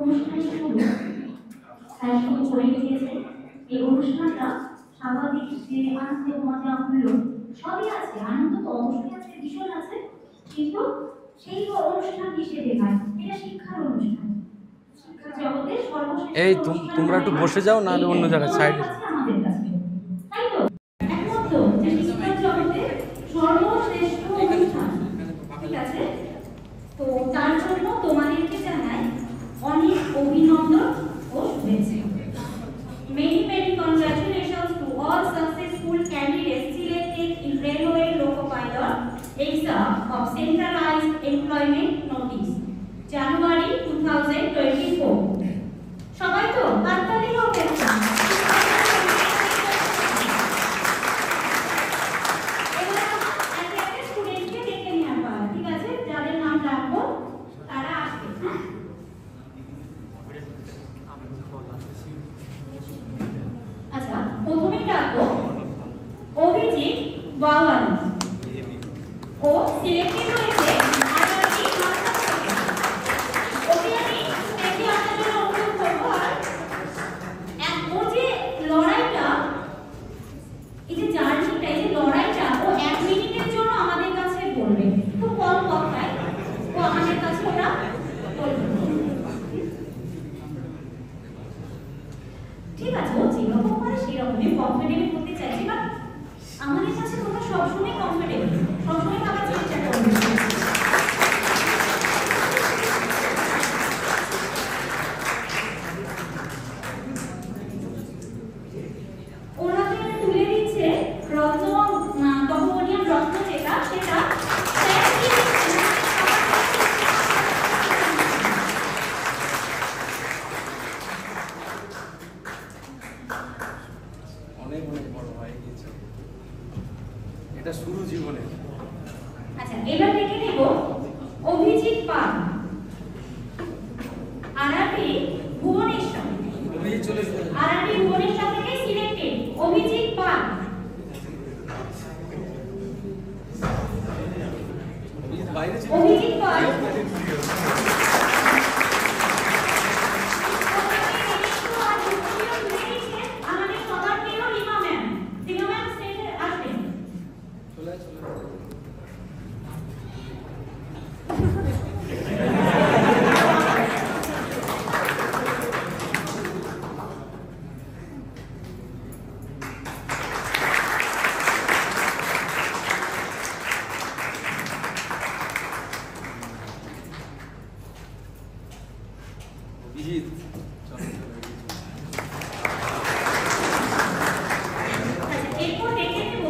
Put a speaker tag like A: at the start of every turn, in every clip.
A: অনুষ্ঠানের শুরু স্যার শুরু করে দিয়েছে। এই অনুষ্ঠানটা স্বাভাবিক যে আনন্দ মজা হুল্লোড় সবই আছে, আনন্দ তো অবশ্যই আছে, ভীষণ আছে, কিন্তু সেই অনুষ্ঠান হিসেবে নয়, এটা শিক্ষার অনুষ্ঠান। শিক্ষা জগতে সর্বশ্রেষ্ঠ
B: এই তোমরা একটু বসে যাও, না হলে অন্য জায়গায় সাইডে।
A: আমাদের কাছে তাই তো একমাত্র যে শিক্ষার জগতে সর্বশ্রেষ্ঠ অনুষ্ঠান, ঠিক আছে? তো তার জন্য তোমাদেরকে জানাই অনেক অভিনন্দন ও শুভেচ্ছা। Many congratulations to all successful candidates selected in Railway Loco Pilot exam of Centralized Employment Notice, January 2024. সবাই তো হাততালি হবে একটা। এবার একটা স্টুডেন্টকে ডেকে নিয়ে আসবা, ঠিক আছে? যাদের নাম রাখবো তারা আসবে। হ্যাঁ, আচ্ছা, প্রথমে ডাকবো অভিজিৎ বাওয়ানি। ও সিলেক্টেড হয়েছে আরআরবি মালদা থেকে। ওকে আমি স্টেজে আসার জন্য অনুরোধ করবো। আর ও যে লড়াইটা, এই যে জার্নিটা, এই যে লড়াইটা ও 1 মিনিটের জন্য আমাদের কাছে বলবে, খুব কম কথায় ও আমাদের কাছে ওটা বলবে, ঠিক আছে? ও যেরকম পারে সেরকমই কমফোর্টেবল করতে চাইছি, বাট আমাদের কাছে তোমরা সবসময় কমফোর্টেবল, সবসময় থাকার চেষ্টা করবে। ওনাকে তুলে দিচ্ছে রত্ন, তপবনিয়ান রত্ন, যেটা সেটা
B: অনেক অনেক বড় হয়ে গিয়েছে, এটা শুরু জীবনে।
A: আচ্ছা, এবার দেখে নেব অভিজিৎ পাল, আরআরবি ভুবনেশ্বর।
B: অভিজিৎ চলে এসেছে।
A: আরআরবি ভুবনেশ্বর থেকে সিলেক্টেড অভিজিৎ পাল।
B: অভিজিৎ বাইরে ছিল।
A: অভিজিৎ পাল আমাদের সবার প্রিয় রিমা ম্যাম। রিমা ম্যাম স্টেজে আসবেন।
B: চলে অভিজিৎ
A: এরপর দেখে নেব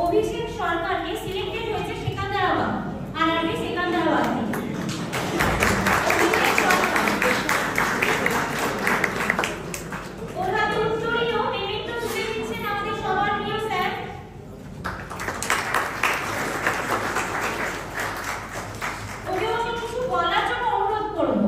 A: অভিষেক সরকারকে, সিলেক্টেড হয়েছে সেকান্দারাবাদ, আরআরবি সেকান্দারাবাদ থেকে। অভিষেক সরকার ওভাবে উত্তরীয় মেমেন্টো তুলে দিচ্ছেন আমাদের সবার প্রিয় স্যার। ওকে ওকে কিছু বলার জন্য অনুরোধ করবো।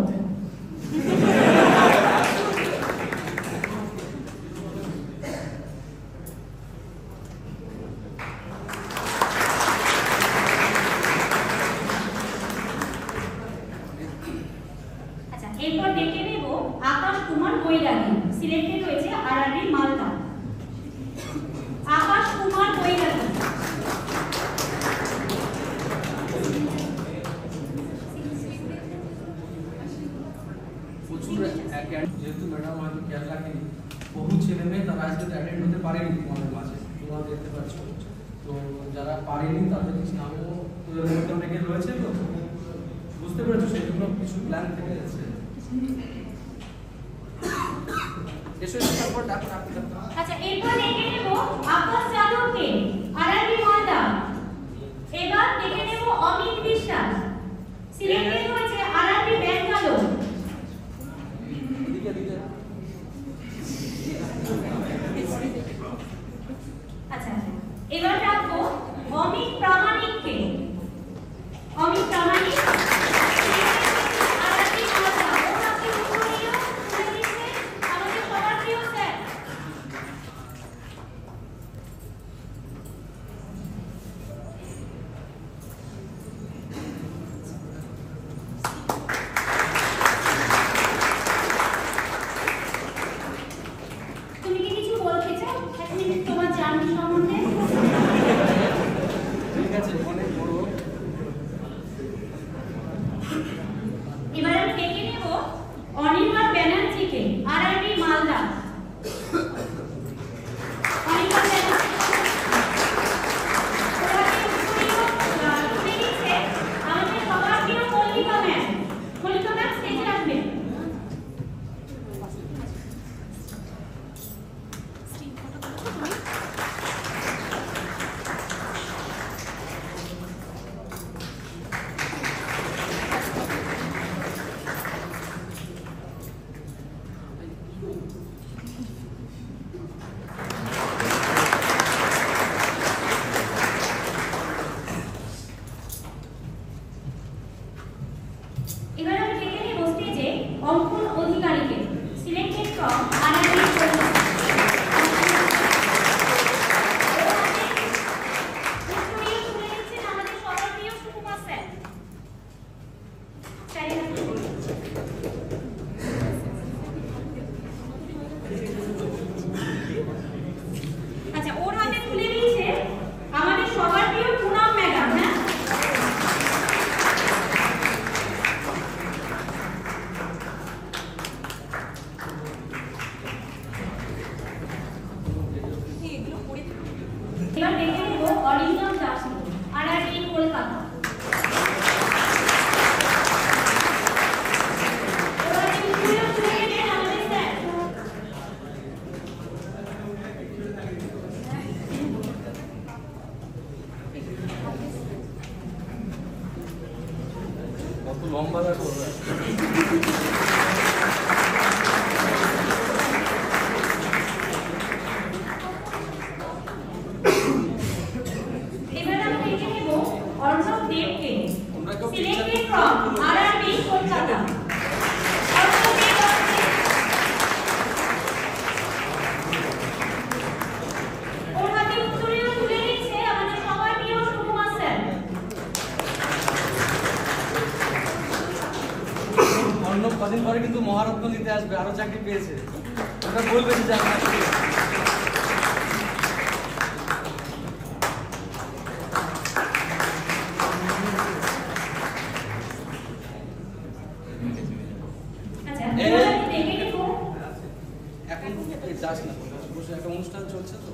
A: আচ্ছা, এরপর দেখে নেব আকাশ কুমার বৈরাগী, সিলেক্টেড হয়েছে আরআরবি মালদা। আকাশ কুমার বৈরাগী।
B: প্রচুর যেহেতু ম্যাডাম হয়তো খেয়াল রাখেনি, বহু ছেলে মেয়ে তারা আজকে অ্যাটেন্ড হতে পারেনি তোমাদের মাঝে, তোমরা দেখতে পাচ্ছ। তো যারা পারেনি তাদের নামও তোদের মধ্যে অনেকে রয়েছে, তো বুঝতে পেরেছো, সেগুলো কিছু প্ল্যান থেকে যাচ্ছে। এসো তারপর ডাক।
A: আচ্ছা, এরপর দেখে নেব আকাশ চালককে, আরআরবি মালদা। এবার দেখে নেব অমিত বিশ্বাস, সিলেক্টেড হয়েছে আরআরবি ব্যাঙ্গালোর। আচ্ছা, এবার রাখবো অমিত প্রামাণিককে। অমিত প্রামাণিক আরআরবি মালদা। ওনাকে উত্তরীয় তুলে দিচ্ছে আমাদের সবার প্রিয় স্যার। অনির্বাণ ব্যানার্জিকে, আরআরবি মালদা। অনির্বাণ ব্যানার্জি আমাদের সবার প্রিয় মল্লিকা ম্যাম। মল্লিকা ম্যাম স্টেজে আসবেন। এবার আমি ডেকে নেব স্টেজে অঙ্কুর অধিকারীকে, সিলেক্টেড ফ্রম আরআরবি কলকাতা। আমাদের সবার প্রিয় সুকুমার স্যার। আচ্ছা, ওর হাতে তুলে দিয়েছে আমাদের সবার প্রিয় পুনম ম্যাডাম। হ্যাঁ, এবার দেখে নেব অরিন্দম দাস, আরআরবি কলকাতা।
B: কত লম্বা দেখো।
A: এবার আমি দেখে নেব অর্ণব দেবকে, selected from RRB Kolkata. Arnab Dev আসছে। ওর হাতে উত্তরীয় তুলে দিচ্ছে আমাদের সবার প্রিয় সুকুমার স্যার।
B: অর্ণব কদিন পরে কিন্তু মহারত্ন নিতে আসবে, আরো চাকরি পেয়েছে, ওটা বলবে যে আপনার
A: আচ্ছা, এবার আমি দেখে নেব
B: এখন যাস না, বসে একটা অনুষ্ঠান চলছে তো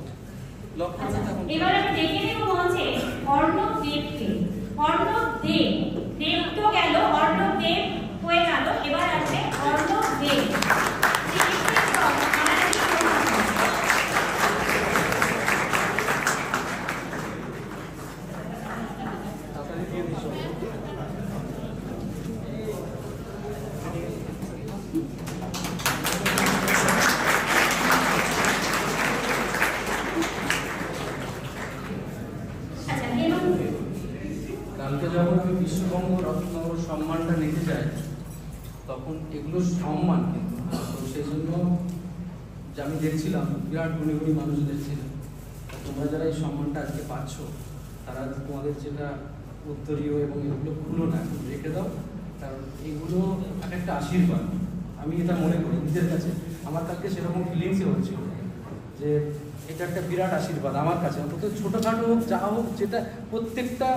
B: লক্ষ্য করতে এখন।
A: এবার আমি দেখে নেব মঞ্চে অর্ণব দেবকে। অর্ণব দেব, দেব তো গেল, অর্ণব দেব হয়ে গেল। এবার আসবে অর্ণব দেব, সিলেক্টেড ফ্রম আরআরবি কলকাতা।
B: তাড়াতাড়ি দিয়ে দিস।
A: আচ্ছা, এবার
B: কালকে যখন আমি বিশ্ববঙ্গ রত্ন সম্মানটা নিতে যাই, তখন এগুলো সম্মান কিন্তু। তো সেই জন্য যে আমি দেখছিলাম বিরাট গুণী গুণী মানুষ দেখছিলাম। তোমরা যারা এই সম্মানটা আজকে পাচ্ছ, তারা তোমাদের যেটা উত্তরীয় এবং এগুলো খুলো না, রেখে দাও, কারণ এগুলো এক একটা আশীর্বাদ। আমি এটা মনে করি নিজের কাছে, আমার কাছে সেরকম ফিলিংসই হচ্ছিল যে এটা একটা বিরাট আশীর্বাদ আমার কাছে। অন্তত ছোটোখাটো হোক, যা হোক, যেটা প্রত্যেকটা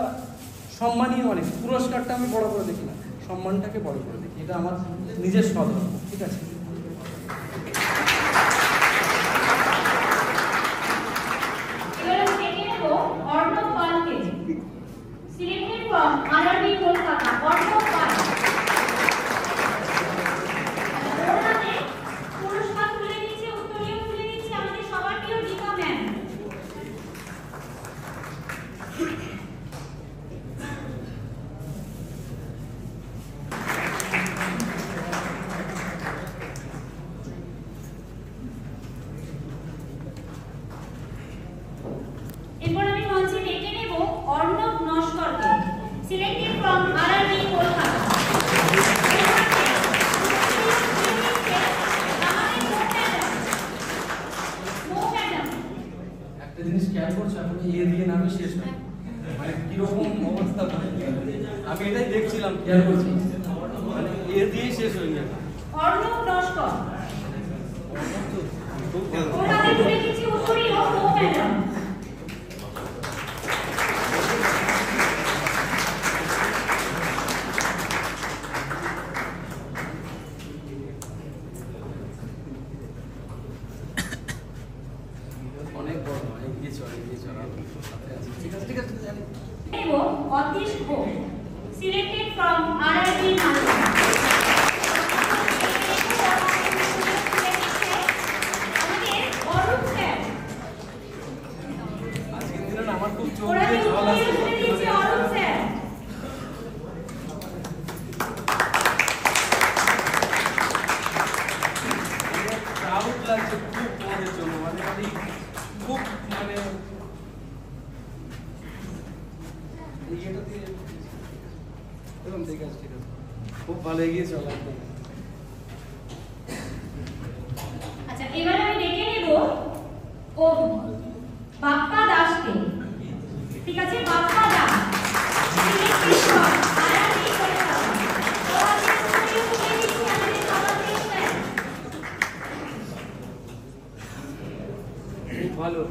B: সম্মানই অনেক। পুরস্কারটা আমি বড় করে দেখি না, সম্মানটাকে বড় করে দেখি, এটা আমার নিজের স্বধর্ম। ঠিক আছে,
A: এবার আমি দেখে নেব অর্ণব পালকে, selected from RRB Kolkata. Arnab Pal, ওর হাতে পুরস্কার তুলে দিচ্ছে, উত্তরীয় তুলে দিচ্ছে আমাদের সবার প্রিয় দীপা ম্যাম। এরপর আমি মঞ্চে ডেকে নেব অর্ণব নস্করকে, সিলেক্টেড ফ্রম আরআরবি কলকাতা।
B: একটা জিনিস খেয়াল করছো, এখন এ দিয়ে নামে শেষ হয়, মানে কিরকম অবস্থা হয়। আমি এটাই দেখছিলাম, খেয়াল করছি, মানে এ দিয়ে শেষ হয়ে যাবে।
A: অর্ণব নস্কর, ওর হাতে তুলে দিচ্ছি উত্তরীয় ও ম্যাডাম।
B: এগিয়ে চল একদম।
A: আচ্ছা, এবার আমি ডেকে নেব ও বাপ্পা দাসকে। ঠিক আছে, বাপ্পা দাস
B: ভালো।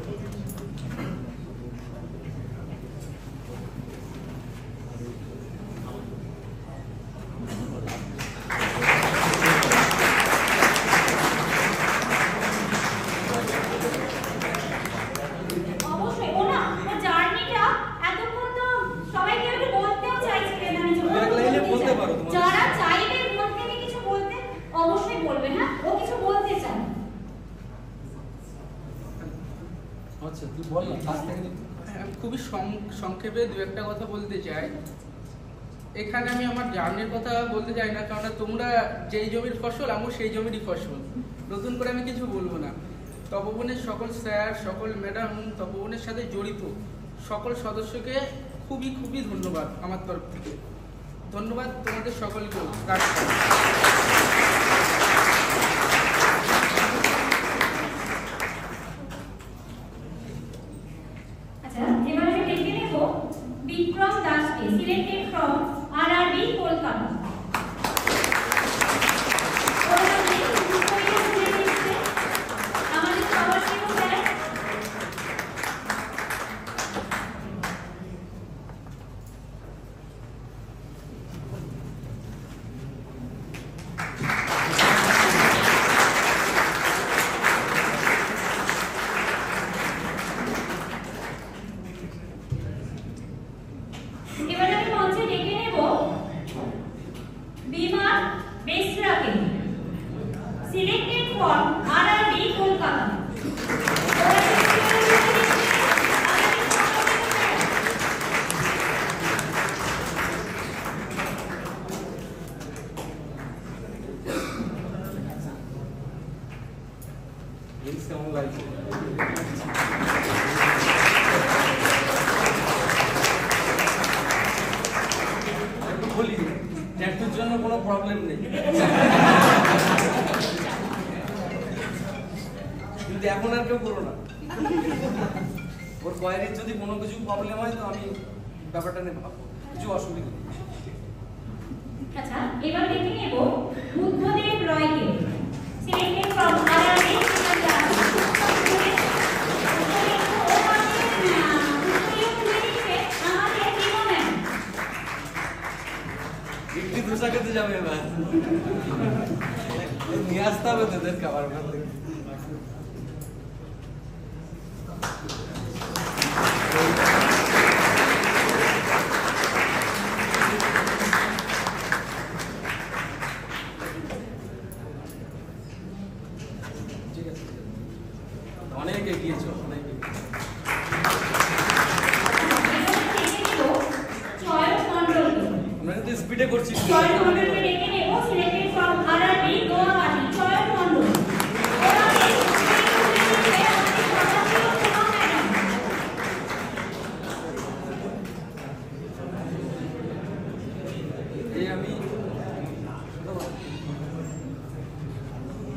B: আচ্ছা, তুই বল না, কাছ থেকে
C: খুবই সংক্ষেপে দু একটা কথা বলতে চাই। এখানে আমি আমার জার্নির কথা বলতে চাই না, কারণ তোমরা যেই জমির ফসল আমিও সেই জমিরই ফসল, নতুন করে আমি কিছু বলবো না। তপবনের সকল স্যার, সকল ম্যাডাম, তপবনের সাথে জড়িত সকল সদস্যকে খুবই খুবই ধন্যবাদ আমার তরফ থেকে। ধন্যবাদ তোমাদের সকলকেও।
A: আচ্ছা, এবার আমি ডেকে নেব বিক্রম দাসকে, সিলেক্টেড ফ্রম আরআরবি কলকাতা। আমাদের সবার প্রিয় স্যার। এবার আমি মঞ্চে ডেকে নেব বিমা বেসরাকে, সিলেক্টেড ফ্রম আরআরবি কলকাতা।
B: কেমন লাগছে? বলি ট্যাটুর জন্য কোনো প্রবলেম নেই, কিন্তু এখন আর কেউ করো না। ওর কোয়ারির যদি কোনো কিছু প্রবলেম হয় তো আমি ব্যাপারটা নিয়ে ভাববো, কিছু অসুবিধা নেই।
A: আচ্ছা, এবার ডেকে নেব বুদ্ধদেব রয়কে, selected from RRB Kolkata.
B: Idli dosa খেতে যাবে এবার, নিয়ে আসতে হবে তোদের খাবার ওখান থেকে। ঠিক আছে, অনেক এগিয়েছ, অনেক আমরা কিন্তু স্পিডে করছি।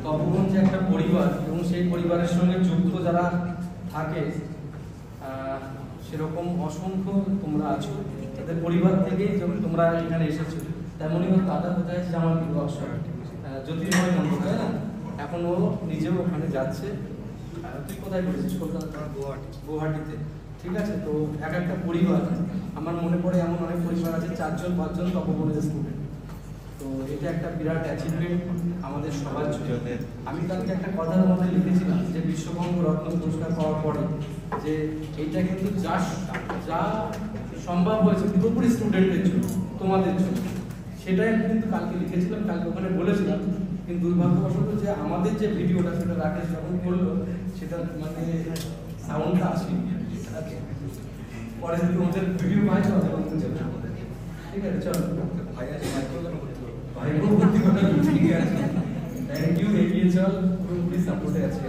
B: তপবন যে একটা পরিবার এবং সেই পরিবারের সঙ্গে যুক্ত যারা থাকে সেরকম অসংখ্য তোমরা আছো, তাদের পরিবার থেকেই যখন তোমরা এখানে এসেছো। তেমনই ওর দাদা কোথায় এসেছে আমার বিভৎস জ্যোতির্ময় মন্ডল, তাই না? এখন ও নিজেও ওখানে যাচ্ছে। তুই কোথায় করেছিস? কলকাতা, গুয়াহাটিতে। ঠিক আছে, তো এক একটা পরিবার আমার মনে পড়ে এমন অনেক পরিবার আছে 4জন 5জন তপবনের স্টুডেন্ট। তো এটা একটা বিরাট অ্যাচিভমেন্ট আমাদের সবার জন্য। আমি কালকে একটা কথার মধ্যে লিখেছিলাম যে বিশ্ববঙ্গ রত্ন পুরস্কার পাওয়ার পরে যে এইটা কিন্তু যা সম্ভব হয়েছে পুরোপুরি স্টুডেন্টদের জন্য, তোমাদের জন্য, সেটাই কিন্তু কালকে লিখেছিলাম, কালকে ওখানে বলেছিলাম। কিন্তু দুর্ভাগ্যবশত যে আমাদের যে ভিডিওটা সেটা রাকেশ যখন করলো সেটা মানে সাউন্ডটা আসেনি। পরে যদি ওদের ভিডিও পাই তো ঠিক আছে, চলো ভাই আছে ঠিক আছে, থ্যাংক ইউ। এগিয়ে চল, পুরোপুরি সাপোর্টে আছি।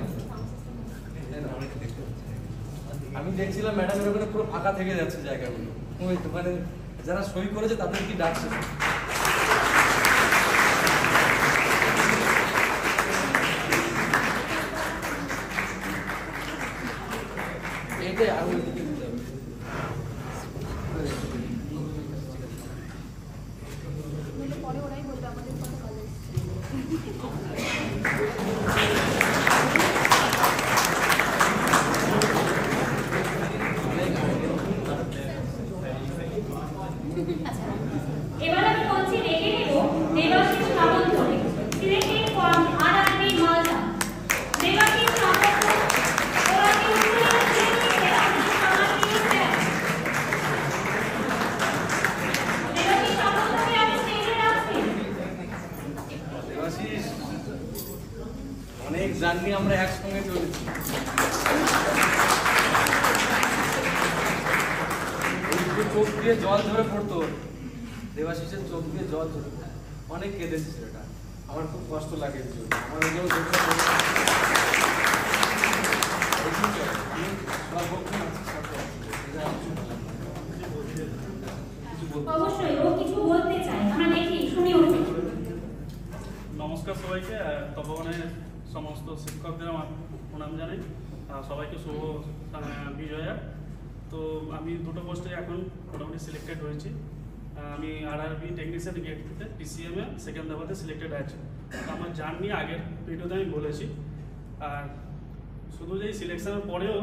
B: আমি দেখছিলাম ম্যাডামের ওখানে পুরো ফাঁকা থেকে যাচ্ছে জায়গাগুলো, ওই দোকানে যারা সই করেছে তাদের কি ডাকছে। দেবাশিস, অনেক জার্নি আমরা একসঙ্গে চলেছি। চোখ দিয়ে জল ধরে পড়তো, দেবাশিসের চোখ দিয়ে জল ধরে অনেক কেঁদেছি সেটা। আমার খুব কষ্ট লাগে আমার
A: অবশ্যই ও কিছু বলতে চায়, আমরা দেখি শুনি ওকে।
D: নমস্কার সবাইকে, তপবনের সমস্ত শিক্ষকদের আমার প্রণাম জানাই, সবাইকে শুভ বিজয়া। তো আমি দুটো পোস্টে এখন মোটামুটি সিলেক্টেড হয়েছি। আমি আরআরবি টেকনিশিয়ান গেটতে পিসিএম এ সেকেন্দ্রাবাদে সিলেক্টেড আছি। আমার জার্নি আগের ভিডিওতে আমি বলেছি। আর শুধু যে সিলেকশনের পরেও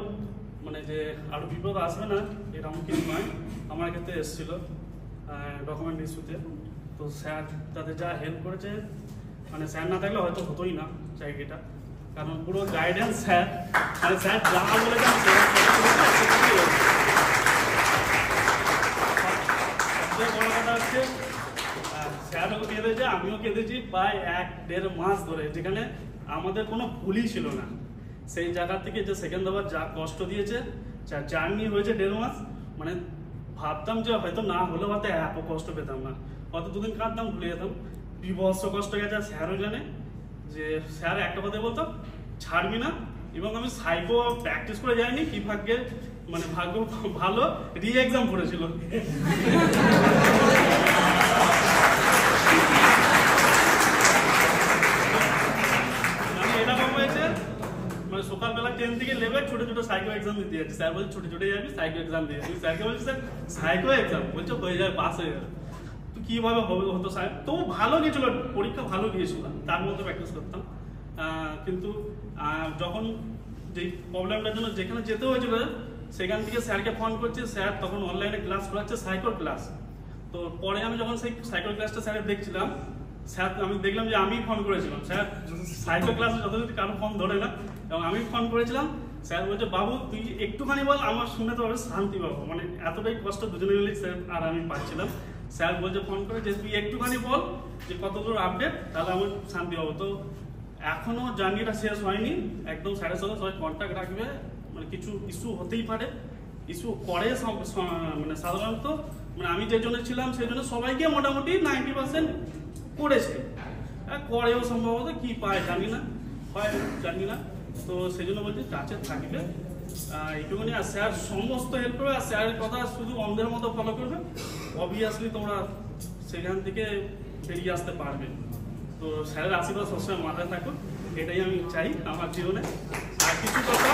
D: মানে যে আরও বিপদ আসবে না এরকম কিছু নয়, আমার ক্ষেত্রে এসেছিল ডকুমেন্ট ইস্যুতে। তো স্যার তাদের যা হেল্প করেছে, মানে স্যার না থাকলে হয়তো হতোই না চাকরিটা, কারণ পুরো গাইডেন্স স্যার, মানে স্যার যা বলেছেন সবচেয়ে বড় কথা হচ্ছে স্যারও কেঁদেছে, আমিও কেঁদেছি প্রায় 1-1.5 মাস ধরে, যেখানে আমাদের কোনো ভুলই ছিল না। সেই জায়গা থেকে যে সেকেন্দ্রাবাদ যা কষ্ট দিয়েছে, জার্নি হয়েছে 1.5 মাস, মানে ভাবতাম যে হয়তো না হলেও হয়তো এত কষ্ট পেতাম না, হয়তো দুদিন কাঁদতাম ভুলে যেতাম। বিভৎস কষ্ট গেছে, স্যারও জানে। যে স্যার একটা কথা বলতো, ছাড়বি না। এবং আমি সাইকো প্র্যাকটিস করে যাইনি, কি ভাগ্যে মানে ভাগ্য ভালো রি এক্সাম পড়েছিল। মানে এরকম হয়েছে, মানে সকালবেলা 10 থেকে 11 ছোট ছোট সাইকো এক্সাম দিতে যাচ্ছি। স্যার বলছে ছুটে ছুটে যাবি সাইকো এক্সাম দিয়ে। স্যারকে বলছি স্যার সাইকো এক্সাম, বলছে হয়ে যাবে, পাস হয়ে যাবে। তো কিভাবে হবে হতো স্যার, তো ভালো গিয়েছিল পরীক্ষা, ভালো গিয়েছিল, তার মধ্যে প্র্যাকটিস করতাম। কিন্তু যখন যে প্রবলেমটার জন্য যেখানে যেতে হয়েছিল, সেখান থেকে স্যারকে ফোন করছি, স্যার তখন অনলাইনে ক্লাস করাচ্ছে সাইকোর ক্লাস। তো পরে আমি যখন সেই সাইকোর ক্লাসটা স্যারের দেখছিলাম, স্যার আমি দেখলাম যে আমি ফোন করেছিলাম, স্যার সাইকো ক্লাসে যথাযথ কারো ফোন ধরে না, এবং আমি ফোন করেছিলাম। স্যার বলছে বাবু তুই একটুখানি বল, আমার শুনে তো শান্তি পাবো, মানে এতটাই কষ্ট দুজনে মিলে স্যার আর আমি পাচ্ছিলাম। স্যার বলছে ফোন করে যে তুই একটুখানি বল যে কতদূর আপডেট, তাহলে আমার শান্তি পাবো। তো এখনো জার্নিটা শেষ হয়নি, একদম স্যারের সাথে সবাই কন্ট্যাক্ট রাখবে, মানে কিছু ইস্যু হতেই পারে, ইস্যু করে মানে সাধারণত, মানে আমি যে জন্য ছিলাম সেই জন্য সবাইকে মোটামুটি 90% করেছে, করেও সম্ভবত কি পায় জানি না, হয় জানি না। তো সেই জন্য বলছি টাচে থাকবে এইটুকুনি। আর স্যার সমস্ত হেল্প করবে, আর স্যারের কথা শুধু অন্ধের মতো ফলো করবে, অবভিয়াসলি তোমরা সেখান থেকে বেরিয়ে আসতে পারবে। তো স্যারের আশীর্বাদ সবসময় মাথায় থাকুক, এটাই আমি চাই আমার জীবনে। আর কিছু কথা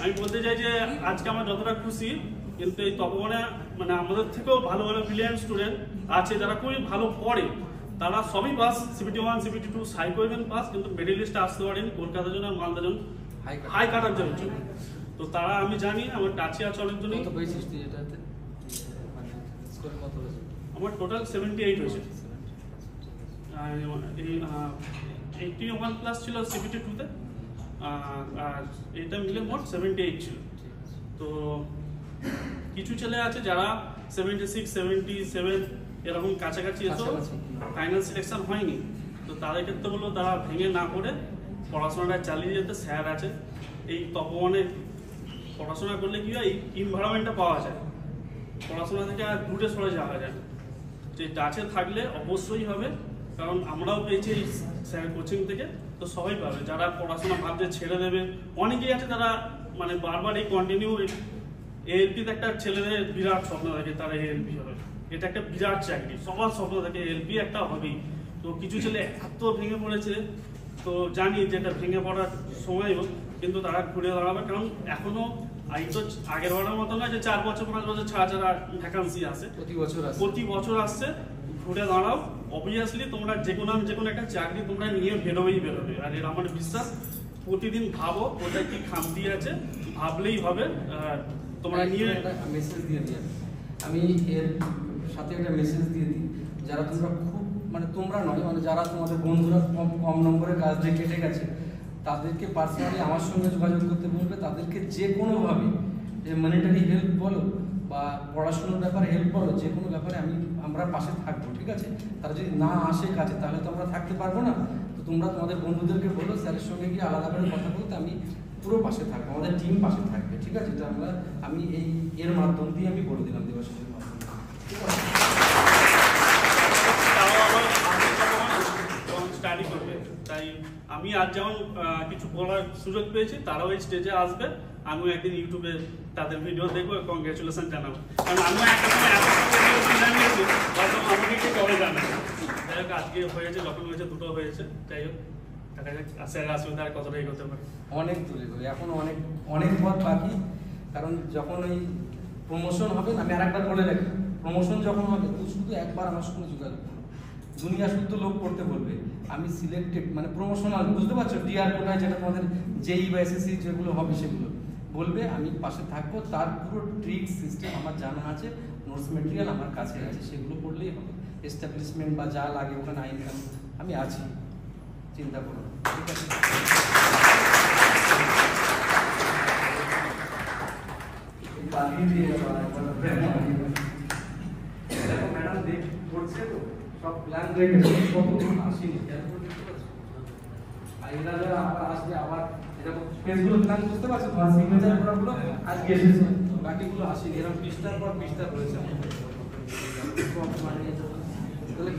D: আমি বলতে চাই যে আজকে আমার যতটা খুশি, কিন্তু এই তপবনে মানে আমাদের থেকেও ভালো ভালো ব্রিলিয়ান্ট স্টুডেন্ট আছে যারা খুবই ভালো পড়ে, তারা সবই pass, CBT 1 CBT 2 psycho even pass, কিন্তু মেডেল লিস্টে আসতে পারেনি কলকাতার জন্য আর মালদার জন্য হাই কাটার জন্য। তো তারা আমি জানি আমার টাচে আছে অনেকজনই। আমার টোটাল 78 হয়েছে, 81+ ছিল CBT 2-তে, আর এটা মিলে মোট 78 ছিল। তো কিছু ছেলে আছে যারা 76, 77 এরকম কাছাকাছি এসো ফাইনাল সিলেকশন হয়নি। তো তাদের ক্ষেত্রে বলবো তারা ভেঙে না করে পড়াশোনাটা চালিয়ে যেতে। স্যার আছে এই তপবনে, পড়াশোনা করলে কি হয় ইনভায়রনমেন্টটা পাওয়া যায়, পড়াশোনা থেকে আর দূরে সরে যাওয়া যায়। যে টাচে থাকলে অবশ্যই হবে, কারণ আমরাও পেয়েছি এই স্যার কোচিং থেকে, তো সবাই পাবে। যারা পড়াশোনা ভাবছে ছেড়ে দেবে, অনেকেই আছে তারা মানে বারবার এই কন্টিনিউ ALP-তে একটা ছেলেদের বিরাট স্বপ্ন থাকে তারা ALP হবে, এটা একটা বিরাট চাকরি, সবার স্বপ্ন থাকে ALP একটা হবেই। তো কিছু ছেলে এত ভেঙে পড়েছে, তো জানি যে এটা ভেঙে পড়ার সময়ও, কিন্তু তারা ঘুরে দাঁড়াবে, কারণ এখনো তো আগের বারের মতো নয় যে 4 বছর 5 বছর ছাড়া ছাড়া ভ্যাকান্সি আসে, প্রতি বছর আসছে। ঘুরে দাঁড়াও, অবভিয়াসলি তোমরা যে কোনো একটা চাকরি তোমরা নিয়ে বেরোবেই। আর এর আমার বিশ্বাস, প্রতিদিন ভাবো ওটা কি খামতি আছে, ভাবলেই হবে। তোমরা নিয়ে
B: মেসেজ দিয়ে দিই, আমি এর সাথে একটা মেসেজ দিয়ে দিই, যারা তোমরা খুব মানে তোমরা নয়, মানে যারা তোমাদের বন্ধুরা কম নম্বরের কাজ দিয়ে কেটে গেছে, তাদেরকে পার্সোনালি আমার সঙ্গে যোগাযোগ করতে বলবে। তাদেরকে যে কোনোভাবে যে মনিটারি হেল্প বলো বা পড়াশোনার ব্যাপারে হেল্প করো, যে কোনো ব্যাপারে আমরা পাশে থাকবো, ঠিক আছে? তারা যদি না আসে কাছে তাহলে তো আমরা থাকতে পারবো না। তো তোমরা তোমাদের বন্ধুদেরকে বলো স্যারের সঙ্গে গিয়ে আলাদা করে কথা বলতে, আমি পুরো পাশে থাকবো, আমাদের টিম পাশে থাকবে, ঠিক আছে? এটা আমি এর মাধ্যম দিয়ে আমি বলে দিলাম, দেবাশিসের মাধ্যমে, ঠিক আছে?
D: স্টাডি করবে, তাই আমি আজ যেমন কিছু বলার সুযোগ পেয়েছি, তারাও এই স্টেজে আসবে, আমিও একদিন ইউটিউবে তাদের ভিডিও দেখবো, কংগ্রেচুলেশন জানাবো, কারণ আমিও একটা সময় জানিয়েছি, হয়তো আমাকে কি করে জানে। যাই হোক আজকে হয়েছে, যখন হয়েছে দুটো হয়েছে, যাই হোক দেখা যাক স্যার আসবে তার কতটা এগোতে পারে।
B: অনেক দূরে গেলে এখন অনেক পথ বাকি, কারণ যখন ওই প্রমোশন হবে, আমি আর একবার বলে রাখি, প্রমোশন যখন হবে তো শুধু একবার আমার সঙ্গে যোগাযোগ করো, দুনিয়া শুদ্ধ লোক করতে বলবে, আমি সিলেক্টেড মানে প্রমোশনাল, বুঝতে পারছো? ডিআর কোটায় যেটা তোমাদের জেই বা এসএসসি যেগুলো হবে সেগুলো বলবে, আমি পাশে থাকবো, তার পুরো ট্রিক সিস্টেম আমার জানা আছে, নোটস মেটেরিয়াল আমার কাছে আছে, সেগুলো করলেই হবে। এস্টাবলিশমেন্ট বা যা লাগে ওখানে আইন কানুন আমি আছি, চিন্তা করো, ঠিক আছে? ম্যাডাম দেখ করছে তো সব প্ল্যান রেখেছে, কতক্ষণ আসেনি, এরা যারা আবার আসবে, আবার এরকম পেজগুলো প্ল্যান বুঝতে পারছো, তোমার সিগনেচার করাগুলো আজকে এসেছে, বাকিগুলো আসেনি, এরকম পৃষ্ঠার পর পৃষ্ঠা রয়েছে তাহলে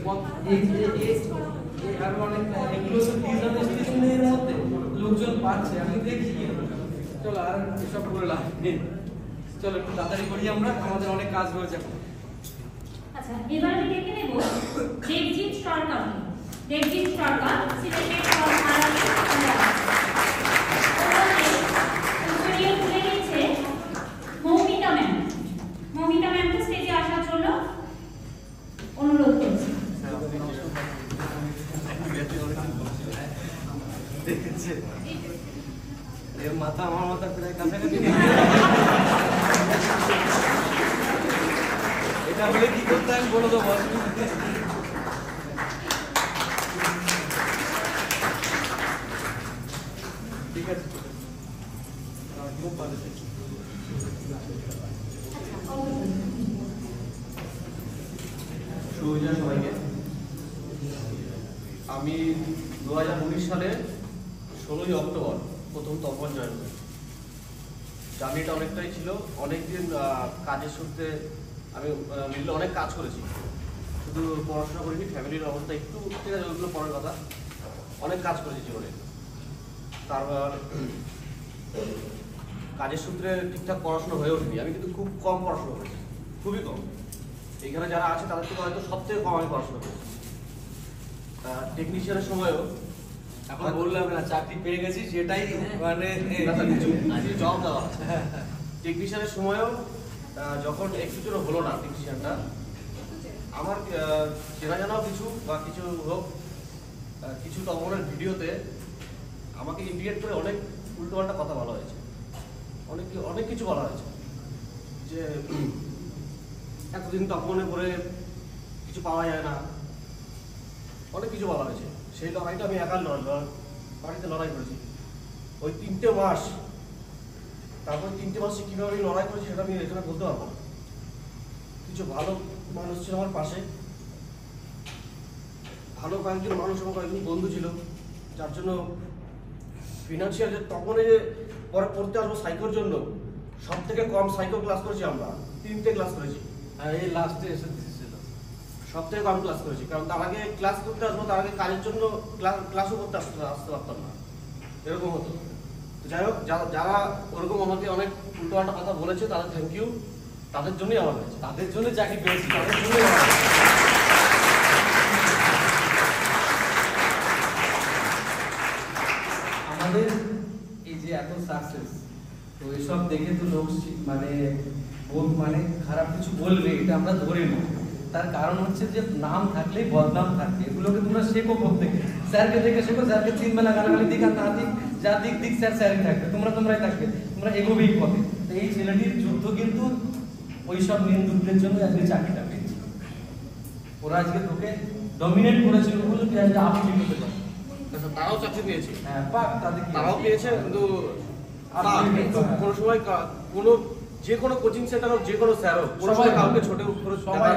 B: আরো অনেক এগুলো তো ডিসঅনেস্টির মধ্যে লোকজন পাচ্ছে, আমি দেখি। চলো আর এসব করে লাভ নেই, চলো একটু তাড়াতাড়ি করি, আমরা আমাদের অনেক কাজ রয়েছে এখন।
A: আচ্ছা, এবার আমি দেখে নেব দেবজিৎ সরকার। দেবজিৎ সরকার সিলেক্টেড ফর আরাবিক টিউটোরিয়াল তুলে নিচ্ছে মৌমিতা ম্যাম। মৌমিতা ম্যামকে স্টেজে আসার জন্য অনুরোধ করছি।
B: এর মাথা আমার মাথা প্রায় কাছাকাছি, এটা বলে কি করতে আমি বলে দেবো। ঠিক আছে, খুব ভালো।
E: সুবিধা সবাইকে, আমি 2019 সালের 16ই অক্টোবর প্রথম তপন জয়েন করি। জার্নিটা অনেকটাই ছিল, অনেকদিন কাজের সূত্রে আমি মিলে অনেক কাজ করেছি, শুধু পড়াশোনা করিনি, ফ্যামিলির অবস্থা একটু, ঠিক আছে ওইগুলো পরের কথা, অনেক কাজ করেছি জীবনে। তারপর কাজের সূত্রে ঠিকঠাক পড়াশোনা হয়ে ওঠেনি, আমি কিন্তু খুব কম পড়াশোনা করেছি, খুবই কম। এখানে যারা আছে তাদের থেকে হয়তো সব থেকে কম আমি পড়াশোনা করেছি। টেকনিশিয়ানের সময়ও
B: এখন বললাম না চাকরি পেয়ে গেছি, সেটাই মানে
E: জব দেওয়া আছে। টেকনিশিয়ানের সময়ও যখন একটু জন্য হলো না টেকনিশিয়ানটা, আমার চেনা জানাও কিছু বা কিছু হোক, কিছু তপনের ভিডিওতে আমাকে ইন্ডিকেট করে অনেক উল্টোপাল্টা কথা বলা হয়েছে, অনেক কিছু বলা হয়েছে, যে এতদিন তপনে করে কিছু পাওয়া যায় না, অনেক কিছু বলা হয়েছে। সেই লড়াইটা আমি একা বাড়িতে লড়াই করেছি ওই 3টে মাস। তারপর 3টে মাসে কীভাবে আমি লড়াই করেছি সেটা আমি এখানে বলতে পারবো না। কিছু ভালো মানুষ ছিল আমার পাশে, ভালো কয়েকজন মানুষ এবং কয়েকজন বন্ধু ছিল, যার জন্য ফিনান্সিয়াল যে তপনে পরে পড়তে আসবো সাইকোর জন্য, সব থেকে কম সাইকো ক্লাস করেছি আমরা, 3টে ক্লাস করেছি,
B: আর এই লাস্টে এসে দিয়েছিল
E: সব থেকে কম ক্লাস করেছি, কারণ তার আগে ক্লাস করতে আসবো, তার আগে কাজের জন্য ক্লাসও করতে আসতে পারতাম না, এরকম হতো। তো যাই হোক, যারা ওরকম আমাকে অনেক উল্টোপাল্টা কথা বলেছে তাদের থ্যাংক ইউ, তাদের জন্যই আমার হয়েছে,
B: তাদের জন্য চাকরি পেয়েছি,
E: তাদের জন্যই আমার
B: আমাদের এই যে এত সাকসেস, তো এসব দেখে তো লোক মানে খারাপ কিছু বলবে, এটা আমরা ধরে নিই। তার কারণ হচ্ছে যে নাম থাকলেই বদনাম থাকবে, এগুলোকে তোমরা শেখো প্রত্যেকে, স্যারকে দেখে শেখো, স্যারকে 3 বেলা গালাগালি দিক আর না দিক, যা দিক স্যারই থাকবে, তোমরাই থাকবে, তোমরা এগোবেই পথে। তো এই ছেলেটির যুদ্ধ কিন্তু ওইসব নিন্দুকদের জন্য আজকে চাকরিটা পেয়েছে। ওরা আজকে তোকে ডমিনেট করেছিল বলে তুই আজকে আপনি হতে পারো।
E: তারাও চাকরি পেয়েছে,
B: হ্যাঁ পাক,
E: তারাও পেয়েছে, কিন্তু কোনো সময় কোনো যে কোনো কোচিং সেন্টার হোক, যে কোনো স্যার হোক, কোনো
B: সবাই
E: কাউকে ছোট করে
B: সবাই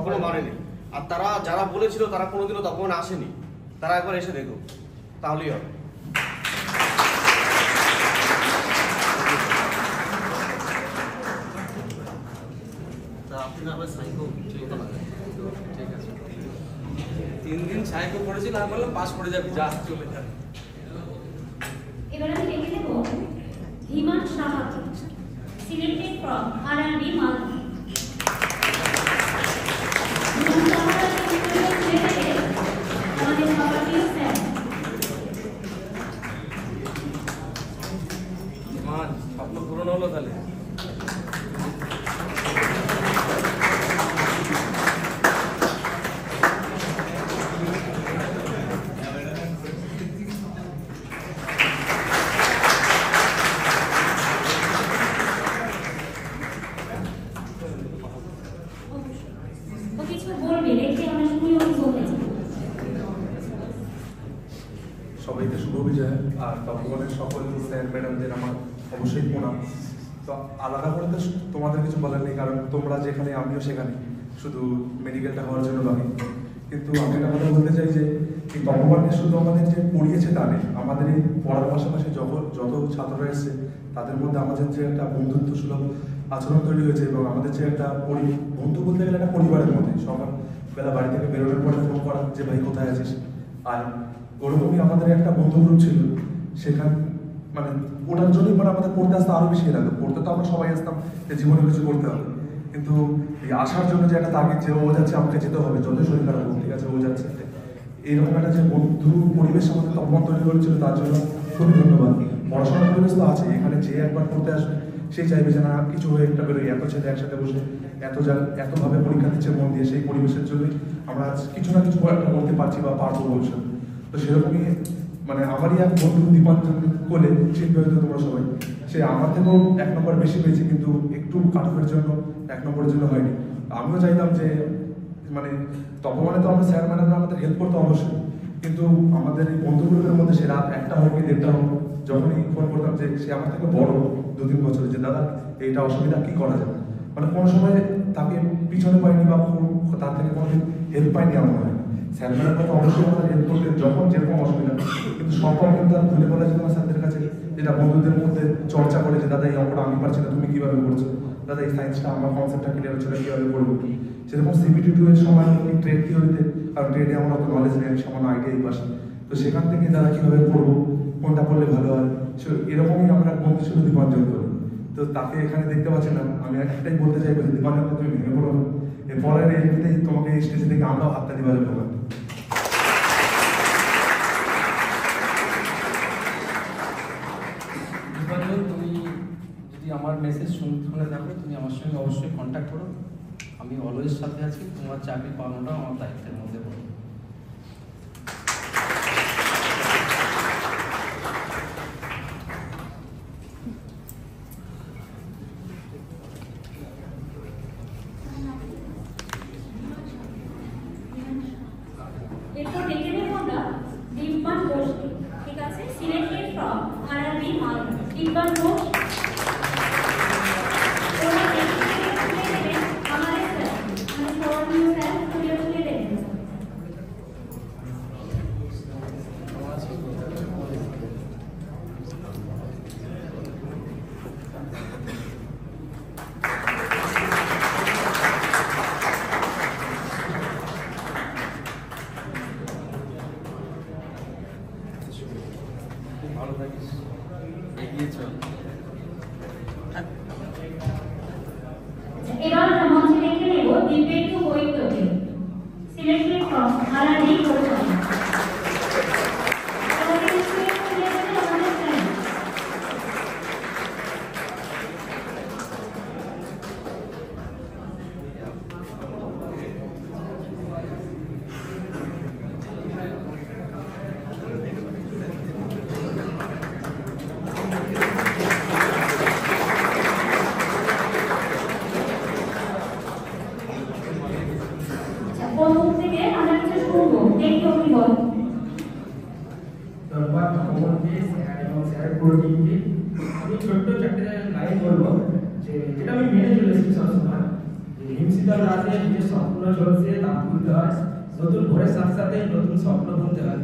E: কোনো মানে নেই। আর তারা যারা বলেছিল তারা কোনোদিনও তখন আসেনি, তারা একবার এসে দেখো, তাহলেই হবে।
B: ঠিক আছে, 3 দিন সাইকো পড়েছিল আর বললাম পাস করে যাবি, যা চলে যা।
A: এবার আমি লিখে দেব হিমান সাহাকে, selected from RRB Malda. Himan সাহাকে ইন্টারভিউ দিতে আমাদের সবাইকে স্যার
B: মান স্বপ্ন পূরণ হলো তাহলে।
A: ও কিছু বলবে, দেখে আমরা শুনি ও বলতে চাই।
F: সবাইকে শুভ বিজয়। আর তপবনের সকল স্যার ম্যাডামদের আমার অবশ্যই প্রণাম। তো আলাদা করে তো তোমাদের কিছু বলার নেই, কারণ তোমরা যেখানে আমিও সেখানে, শুধু মেডিকেলটা হওয়ার জন্য বাকি। কিন্তু আমি একটা কথা বলতে চাই যে এই তপবনে শুধু আমাদের যে পড়িয়েছে তা নেই, আমাদের এই পড়ার পাশাপাশি যত ছাত্ররা এসছে তাদের মধ্যে আমাদের যে একটা বন্ধুত্ব সুলভ আচরণ তৈরি হয়েছে, এবং আমাদের যে একটা বন্ধু বলতে গেলে একটা পরিবারের মধ্যে সকালবেলা বাড়ি থেকে বেরোনোর পরে ফোন করা যে ভাই কোথায় আছিস, আর ওরকমই আমাদের একটা বন্ধু গ্রুপ ছিল সেখানে, মানে ওটার জন্যই মানে আমাদের পড়তে আসতে আরো বেশি লাগতো। পড়তে তো আমরা সবাই আসতাম যে জীবনে কিছু করতে হবে, কিন্তু এই আসার জন্য যে একটা তাগিদ যে ও যাচ্ছে আমাকে যেতে হবে, যতই শরীর খারাপ হোক, ঠিক আছে ও যাচ্ছে, এইরকম একটা যে বন্ধু পরিবেশ আমাদের তখন তৈরি করেছিল, তার জন্য খুবই ধন্যবাদ। পড়াশোনার পরিবেশ তো আছে, এখানে যে একবার পড়তে আসবে সেই চাইবে যে না কিছু হয়ে একটা বেরোয়, এত ছেলে একসাথে বসে এতভাবে পরীক্ষা দিচ্ছে মন দিয়ে, সেই পরিবেশের জন্যই আমরা আজ কিছু না কিছু একটা করতে পারছি বা পারবো ভবিষ্যৎ। তো সেরকমই মানে আমারই এক বন্ধু দীপাঞ্জন কোলে, শিল্পী হয়তো তোমরা সবাই, সে আমার থেকেও 1 নম্বর বেশি পেয়েছে, কিন্তু একটু কাটঅফের জন্য 1 নম্বরের জন্য হয়নি। আমিও চাইতাম যে মানে তপমানে তো আমরা স্যার ম্যাডামরা আমাদের হেল্প করতে অবশ্যই, কিন্তু আমাদের এই বন্ধু গ্রুপের মধ্যে সে রাত 1টা হোক কি 1:30 হোক, যখনই ফোন করতাম যে সে আমার থেকে বড় 2-3 বছরের, যে দাদা এইটা অসুবিধা কি করা যায়, মানে কোনো সময় তাকে পিছনে পাইনি বা তার থেকে কোনোদিন হেল্প পাইনি আমার হয়। স্যার ম্যাডামরা তো অবশ্যই আমাদের হেল্প করতেন যখন যেরকম অসুবিধা, কিন্তু সবটা কিন্তু আর ভুলে বলা যেত না স্যারদের কাছে, যেটা বন্ধুদের মধ্যে চর্চা করে যে দাদা এই অঙ্কটা আমি পারছি না, তুমি কিভাবে করছো, দাদা এই সায়েন্সটা আমার কনসেপ্টটা ক্লিয়ার হচ্ছে না, কীভাবে করবো। সেরকম CBT2 এর সময় ট্রেড থিওরিতে, কারণ ট্রেডে আমার অত নলেজ নেই, সামান্য আইডিয়াই পাশে, তো সেখান থেকে দাদা কীভাবে পড়বো, কোনটা করলে ভালো হয়, এরকমই আমরা বন্ধু ছিল দীপাঞ্জন করি। তো তাকে এখানে দেখতে পাচ্ছেন না, আমি একটাই বলতে চাইবো যে দীপাঞ্জন তুমি ভেঙে পড়ো না, এরপরের এমনিতেই তোমাকে এই স্টেজে থেকে আমরাও হাততালি বাজাবো না।
B: তুমি যদি আমার মেসেজ শুনে থাকো, তুমি আমার সঙ্গে অবশ্যই কন্ট্যাক্ট করো, আমি অলওয়েজ সাথে আছি, তোমার চাকরি পাওয়ানোটাও আমার দায়িত্বের মধ্যে পড়ে।
A: এরপর দেখে নেব আমরা দিব্যান ঘোষকে, ঠিক আছে, selected from RRB Malda. Dibyan Ghosh ওরা দেখে দেবেন আমাদের স্যার, আমাদের সরণীয় স্যার তুলে দেবেন।
B: ভালো থাকিস, এগিয়ে চল।
A: এবার আমরা মঞ্চে দেখে নেব দিব্যেন্দু বৈদ্যকে, সিলেক্টেড ফ্রম RRB কলকাতা। আমাদের স্কুলে তুলে দেবেন আমাদের স্যার। কোন মুখ থেকে আমরা কিছু শুনবো, দেখতে কি বল।
G: ধন্যবাদ তপবনকে এবং স্যার পুরো টিমকে। আমি ছোট্ট 4টে লাইন বলবো যে যেটা আমি মেনে চলেছি সবসময়, হিমশীতল রাতে নিজের স্বপ্ন চলছে তা ভুলতে হয়, নতুন ভোরের সাথে সাথে নতুন স্বপ্ন বুনতে হয়।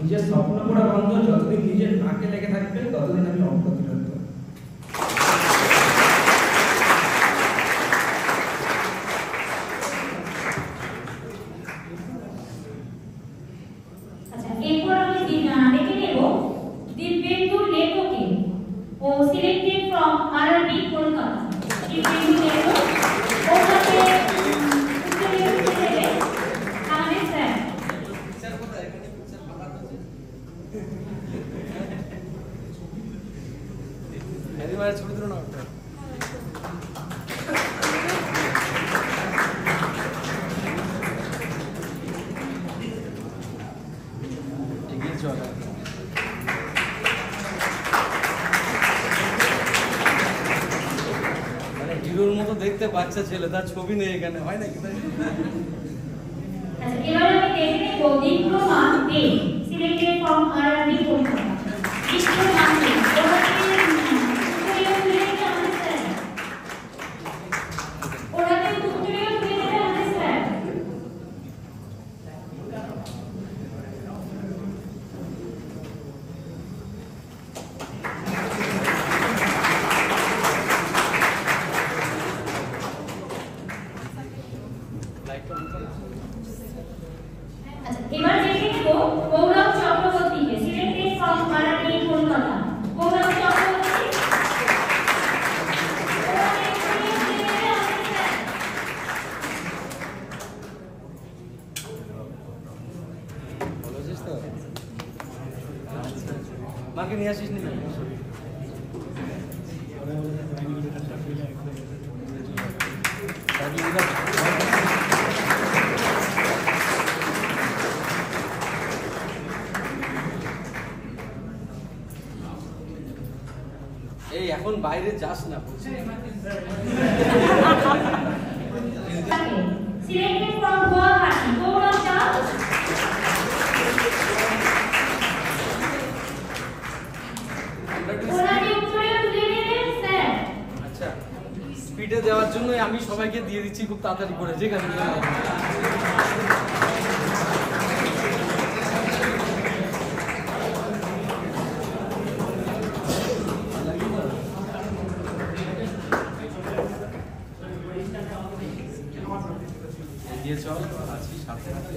G: নিজের স্বপ্ন পড়া বন্ধ যতদিন নিজের নাকে লেগে থাকবে ততদিন আমি অপ্রতিরোধ।
A: আচ্ছা, এরপর আমি দেখে নেব দিব্যেন্দু লেখকে ও selected from RRB Kolkata. Dibyendu Lekh ওখানে উত্তরীয় দেবে আমাদের স্যার।
B: স্যার কোথায়? এখানে স্যার ফাঁকা আছে। এদিকে ছবি তুলো না ওটা। এগিয়ে চলো। মানে হিরোর মতো দেখতে বাচ্চা ছেলে, তার ছবি নেই এখানে, হয় নাকি?
A: আচ্ছা, এবার আমি দেখে নেব diploma day selected from RRB Kolkata. Diploma day ওখানে উত্তরীয় দেবে আমাদের স্যার। আচ্ছা, এবার দেখে নেব গৌরব চক্রবর্তীকে সিলেক্টেড ফ্রম আরআরবি কলকাতা। গৌরব চক্রবর্তী
B: বলেছিস তো? মাকে নিয়ে আসিস নি? এই এখন বাইরে যাস না বলছি।
A: সিলেক্টেড ফ্রম গুয়াহাটি গৌরব দাস। ওনাকে উত্তরীয় তুলে দেবেন স্যার।
B: আচ্ছা, স্পিডে দেওয়ার জন্য আমি সবাইকে দিয়ে দিচ্ছি খুব তাড়াতাড়ি করে, ঠিক আছে? এগিয়ে চল, আছি সাথে সাথে।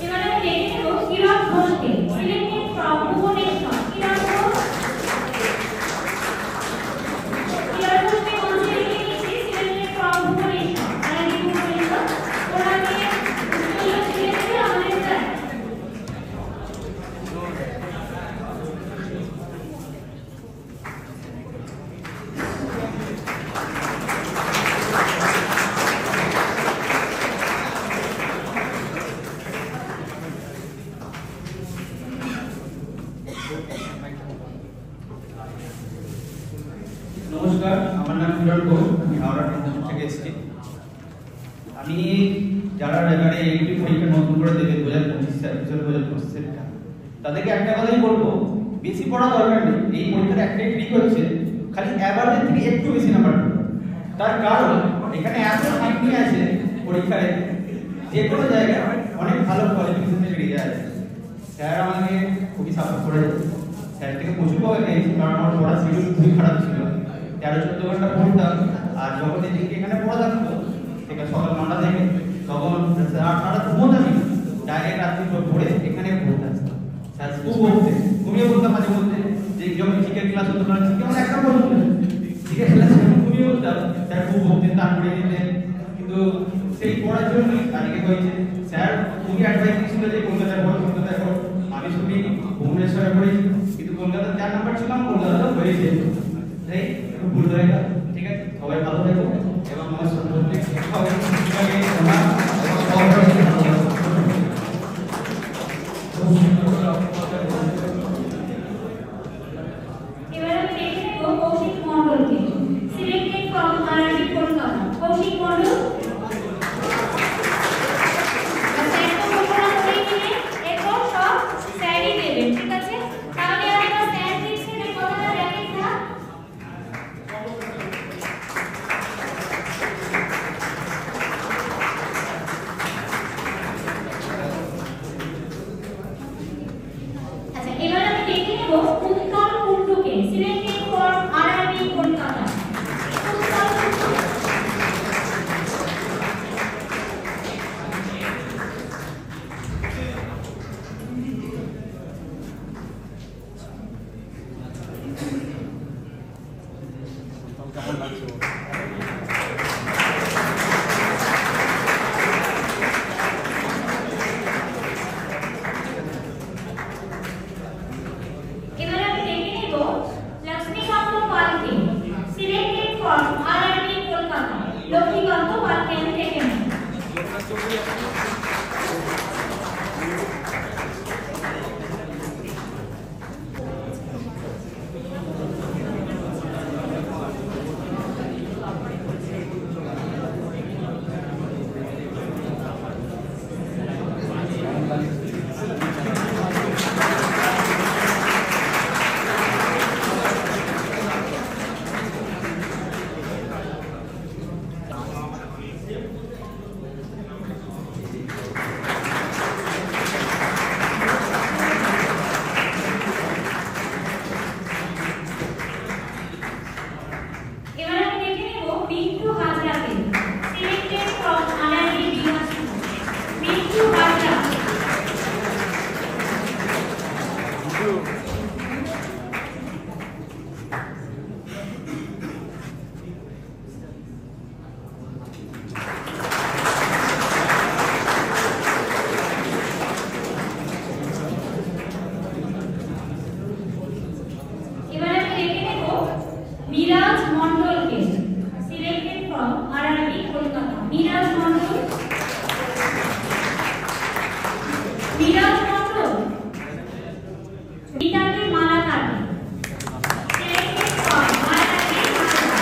A: এবার আমি দেখে নেব কিরণ ঘোষকে সিলেক্টেড ফ্রম ভুবনেশ্বর। কিরণ ঘোষ ঘোষকে মঞ্চে রেখে নিয়েছি selected from Bhubaneswar. RRB Bhubaneswar ওনাকে উত্তরীয় তুলে দেবে আমাদের স্যার।
H: নমস্কার, আমার নাম কিরণ ঘোষ, আমি হাওড়া টেকনোলজি থেকে এসেছি। আমি যারা এবারে এইটি পরীক্ষা নতুন করে দেবে 2025 তাদেরকে একটা কথাই বলবো, বেশি পড়া দরকার নেই। এই পরীক্ষার একটাই ট্রিক হচ্ছে খালি অ্যাভারেজের থেকে একটু বেশি নাম্বার পাবে। তার কারণ এখানে এত সাইন্স আছে পরীক্ষায়, যে কোনো জায়গায় অনেক ভালো কোয়ালিফিকেশন বেরিয়ে যায়। স্যার আমাকে খুবই সাপোর্ট করেছে, স্যার থেকে প্রচুর বকা পেয়েছি, কারণ আমার পড়া শিডিউল খুবই খারাপ ছিল। 13-14 ঘন্টা পড়তাম, আর যখন এদিকে এখানে পড়া থাকতো সেটা সকাল 9টা থেকে, তখন আপনারা ঘুমোতামই, ডাইরেক্ট রাত্রি পড়ে এখানে পড়তাম। স্যার খুব বলতেন, ঘুমিয়ে বলতাম মাঝে মধ্যে, যে যখন জিকের ক্লাস হতো না, কেমন একটা পড়তো জিকের ক্লাস ঘুমিয়ে বলতাম, স্যার খুব বলতেন, তার করে দিতেন। কিন্তু সেই পড়ার জন্যই তারিখে হয়েছে। স্যার খুবই অ্যাডভাইস ছিল যে কলকাতায় পড়ো, কলকাতায় পড়ো। আমি শুনি ভুবনেশ্বরে পড়েছি, কিন্তু কলকাতার 4 নাম্বার ছিলাম, কলকাতা হয়েছে। তাই একটু ভুল হয়ে গেল, ঠিক আছে? সবাই ভালো থাকো এবং আমার সম্পর্কে
A: এবার আমি দেখে নেব কৌশিক মণ্ডলকে selected from RRB Kolkata. Kaushik Mondal এরপর সব স্যারই দেবেন, ঠিক আছে? তাহলে আপনারা স্যার দিচ্ছেন এই কথাটা দেখেন না। উত্তল কুণ্ডুকে, সিলেক্টেড ফর আরআরবি কলকাতা। উত্তল কুণ্ডু।
B: কেমন লাগছে?
A: এবারে আমি দেখে নেব লক্ষ্মীকান্ত পালকে, selected for RRB Kolkata. Lakshmikanta পালকে আমি দেখে নেব। মিরাজ মণ্ডলকে, selected from RRB Kolkata. Miraj Mondal. Miraj Mondal Gitanjali Malakar, selected from RRB Kolkata.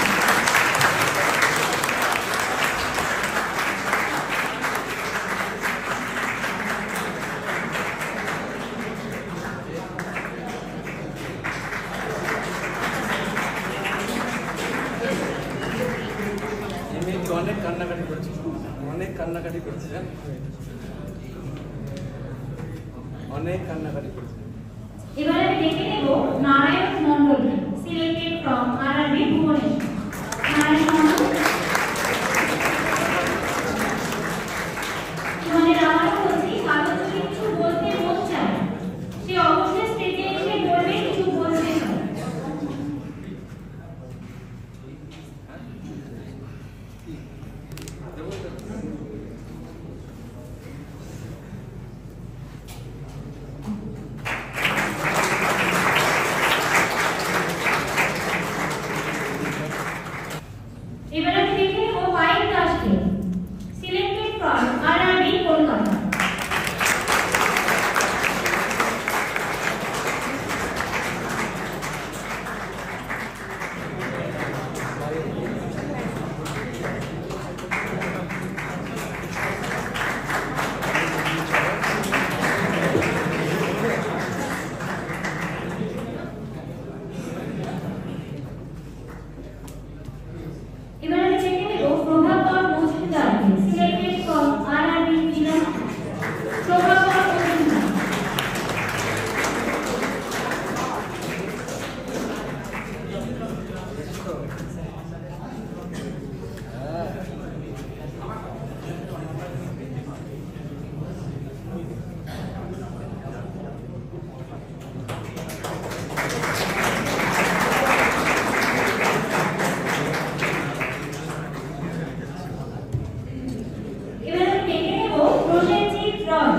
B: অনেক কান্নাকাটি করছে, অনেক কান্নাকাটি করছে, অনেক কান্নাকাটি করছে।
A: এবারে আমি দেখে নেব Narayan Mondal, selected from RRB Bhubaneswar. Narayan Mondal. তোমাদের আবারও বলছি, কারো যদি কিছু বলতে মন চায় সে অবশ্যই স্টেজে এসে বলবে কিছু বলতে চায়। এবারে আমি দেখে নেব পায়েল দাসকে, সিলেক্টেড ফ্রম আরআরবি কলকাতা। এবারে আমি দেখে নেব প্রভাকর মজুমদারকে, সিলেক্টেড ফ্রম আরআরবি জেলা। প্রভাকর মজুমদার। এবারে আমি দেখে নেব Prosenjit Roy,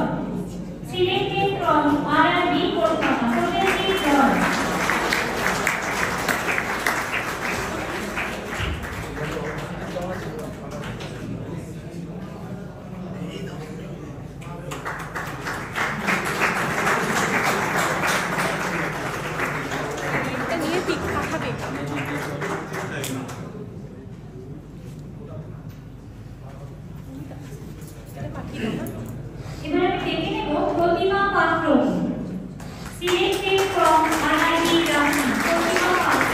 A: selected from RRB Kolkata. Prosenjit Roy. এবারে আমি দেখে নেব Pratima Patra, selected from RRB Rajshahi. Pratima Patra.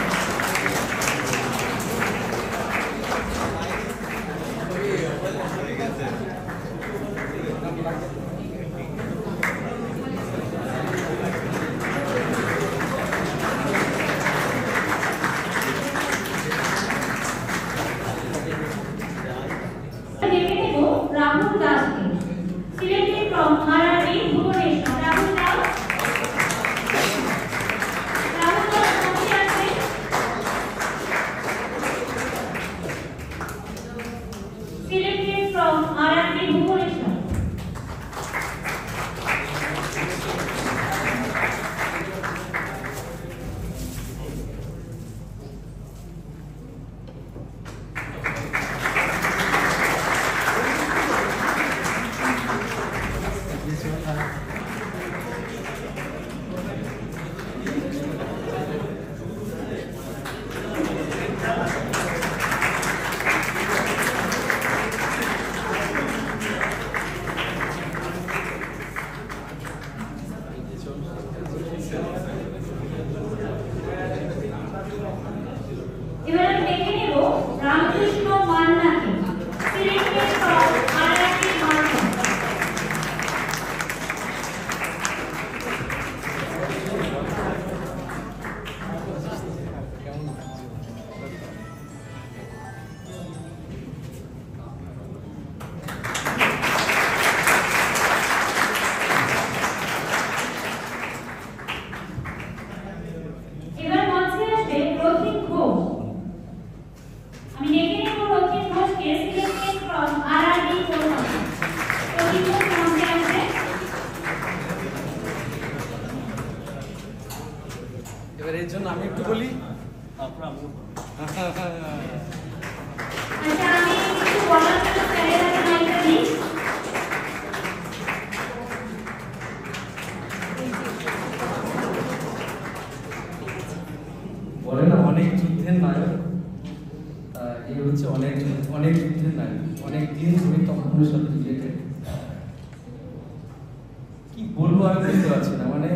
B: বুঝতে পারছি না, মানে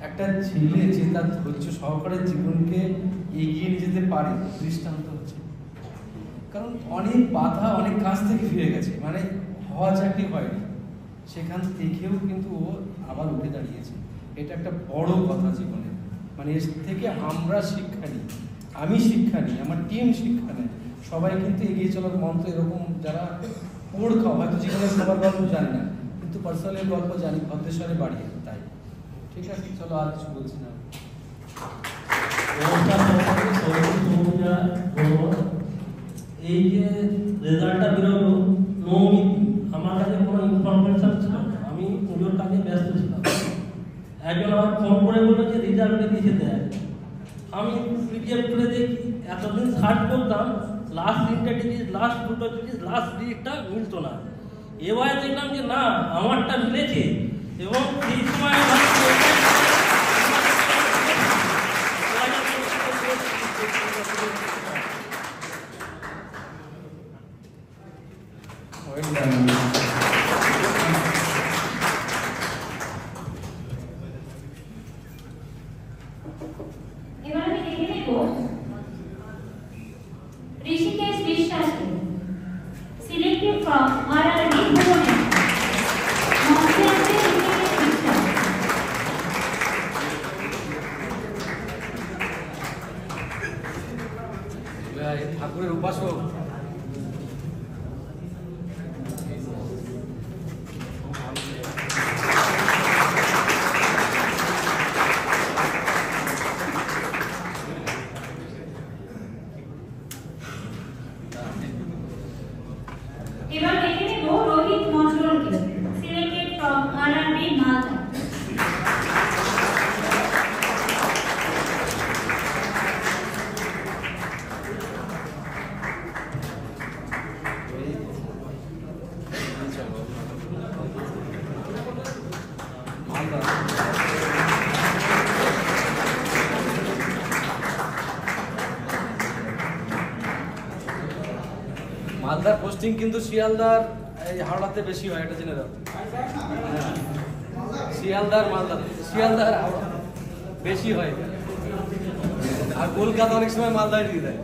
B: একটা ছেলে যে তার ধৈর্য সহকারে জীবনকে এগিয়ে নিয়ে যেতে পারে দৃষ্টান্ত হচ্ছে। কারণ অনেক বাধা অনেক কাছ থেকে ফিরে গেছে, মানে হওয়া চাকরি হয়নি, সেখান থেকেও কিন্তু ও আবার উঠে দাঁড়িয়েছে। এটা একটা বড় কথা জীবনে, মানে এর থেকে আমরা শিক্ষা নিই, আমি শিক্ষা নিই, আমার টিম শিক্ষা নেয়, সবাই কিন্তু এগিয়ে চলার মন্ত্র এরকম যারা পড় খাওয়া হয়তো জীবনের সবার গল্প জানি না, কিন্তু পার্সোনাল গল্প জানি, ভদ্রেশ্বরে বাড়িয়ে তাই। ঠিক আছে, চলো আর কিছু বলছি না।
I: এই যে রেজাল্টটা বেরোলো নৌমিতি, আমার কাছে কোনো ইনফরমেশন ছিল না, আমি পুজোর কাজে ব্যস্ত ছিলাম। একজন আমার ফোন করে বললো যে রেজাল্ট বেরিয়েছে দেয়। আমি পিডিএফ করে দেখি, এতদিন সার্চ করতাম, লাস্ট তিনটা ডিজিট, লাস্ট দুটো ডিজিট, লাস্ট ডিজিটটা মিলতো না। এবার দেখলাম যে না, আমারটা মিলেছে, এবং সেই সময়
A: এবার আমি দেখে নেব ঋষিকেশ বিশ্বাসকে, সিলেক্টেড ফ্রম RRB ভুবনেশ্বর। মঞ্চে আছে ঋষিকেশ বিশ্বাস।
B: ঠাকুরের উপাসক।
A: এবার দেখে নেব রোহিত মন্ডলকে, সিলেক্টেড ফ্রম RRB মালদা।
B: মালদার পোস্টিং কিন্তু শিয়ালদার এই হাওড়াতে বেশি হয়, এটা জেনে দাও। শিয়ালদার মালদা, শিয়ালদার হাওড়া বেশি হয়, আর কলকাতা অনেক সময় মালদায় দিয়ে দেয়।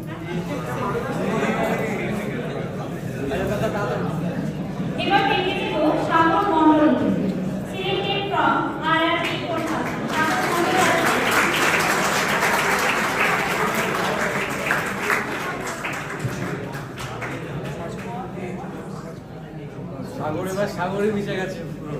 A: এবার দেখে নেব সাগর মন্ডলকে, সিলেক্টেড ফ্রম RRB কলকাতা। সাগর মন্ডল
B: সাগর এবার সাগরে মিশে গেছে পুরো।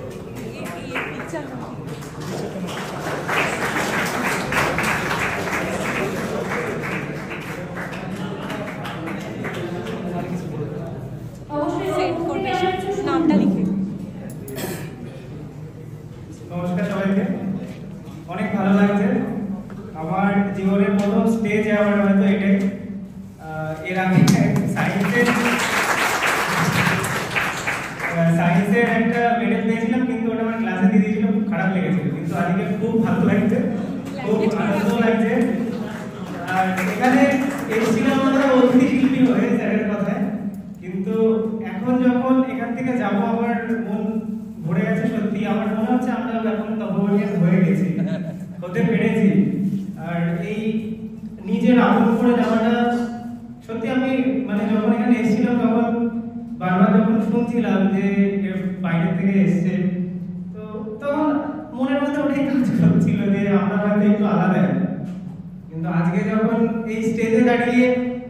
A: নামটা লিখে।
G: নমস্কার সবাইকে, অনেক ভালো লাগছে। আমার জীবনের প্রথম স্টেজ অ্যাওয়ার্ড হয়তো এটাই। এর আগে সায়েন্সের একটা মেডেল পেয়েছিলাম, কিন্তু ওটা আমার ক্লাসে দিয়ে দিয়েছিল, খুব খারাপ লেগেছিল। কিন্তু আজকে খুব ভালো লাগছে, খুব আনন্দ লাগছে। আর এখানে এসেছিলাম আমরা অতিথি শিল্পী হয়ে স্যারের কথায়, কিন্তু এখন যখন এখান থেকে যাব আমার মন ভরে গেছে। সত্যি আমার মনে হচ্ছে আমরা এখন তপবনিয়ান হয়ে গেছি, হতে পেরেছি। আর এই নিজের আপন করে যাওয়াটা সত্যি, আমি মানে যখন এখানে এসেছিলাম তখন বারবার যখন শুনছিলাম যে বাইরে থেকে এসছে, তো তখন মনের মধ্যে ওটাই কাজ করছিল যে আমরা হয়তো একটু আলাদা। কিন্তু আজকে যখন এই স্টেজে দাঁড়িয়ে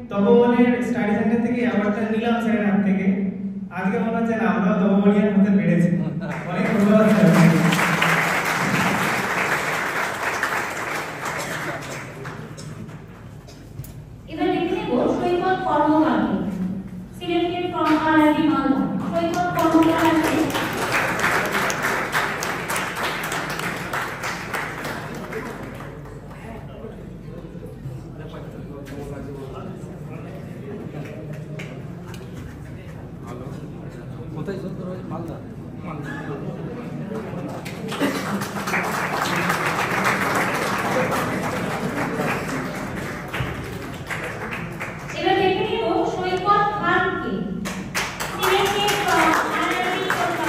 G: তপবনের স্টাডি সেন্টার থেকে অ্যাওয়ার্ডটা নিলাম স্যারের হাত থেকে, আজকে মনে হচ্ছে না আমরাও তপবনিয়ান হতে পেরেছি। অনেক ধন্যবাদ স্যার।
A: এবার দেখে নেব সৈকত কর্মকারকে, সিলেক্টেড ফ্রম RRB মালদা। সৈকত কর্মকারকে
B: কোথায় মালদা?
A: এবার দেখে নেব সৈকত খানকে, সিলেক্টেড ফ্রম RRB কলকাতা।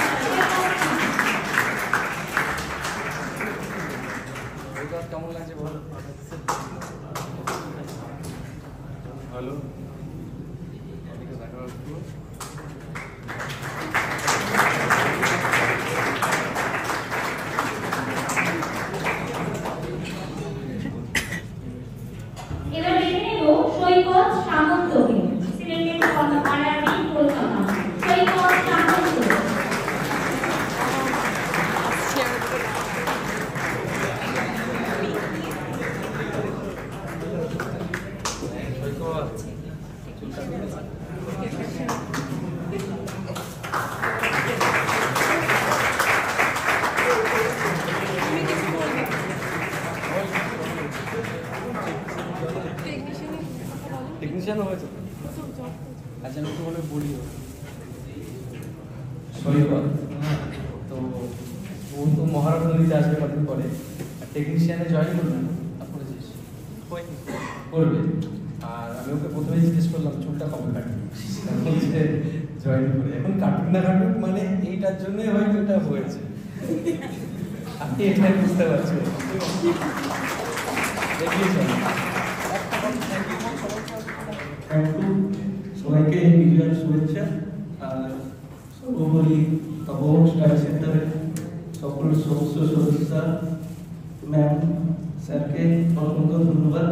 B: সৈকত, হ্যাঁ, তো ও তো মহারত্ন নিতে আসবে কদিন পরে, টেকনিশিয়ানে জয়েন করবে না, করেছিস করবে। আর আমি ওকে প্রথমে জিজ্ঞেস করলাম চুলটা কবে কাটবে, বলছে জয়েন করে। এখন কাটুক না কাটুক মানে এইটার জন্য হয়তো এটা হয়েছে, আপনি এটাই বুঝতে পারছেন।
I: সবাইকে বিজয়ের শুভেচ্ছা। আর সর্বোপরি তপন স্টার সেন্টারের সকল সদস্য সদস্যা ম্যাম স্যারকে অসংখ্য ধন্যবাদ।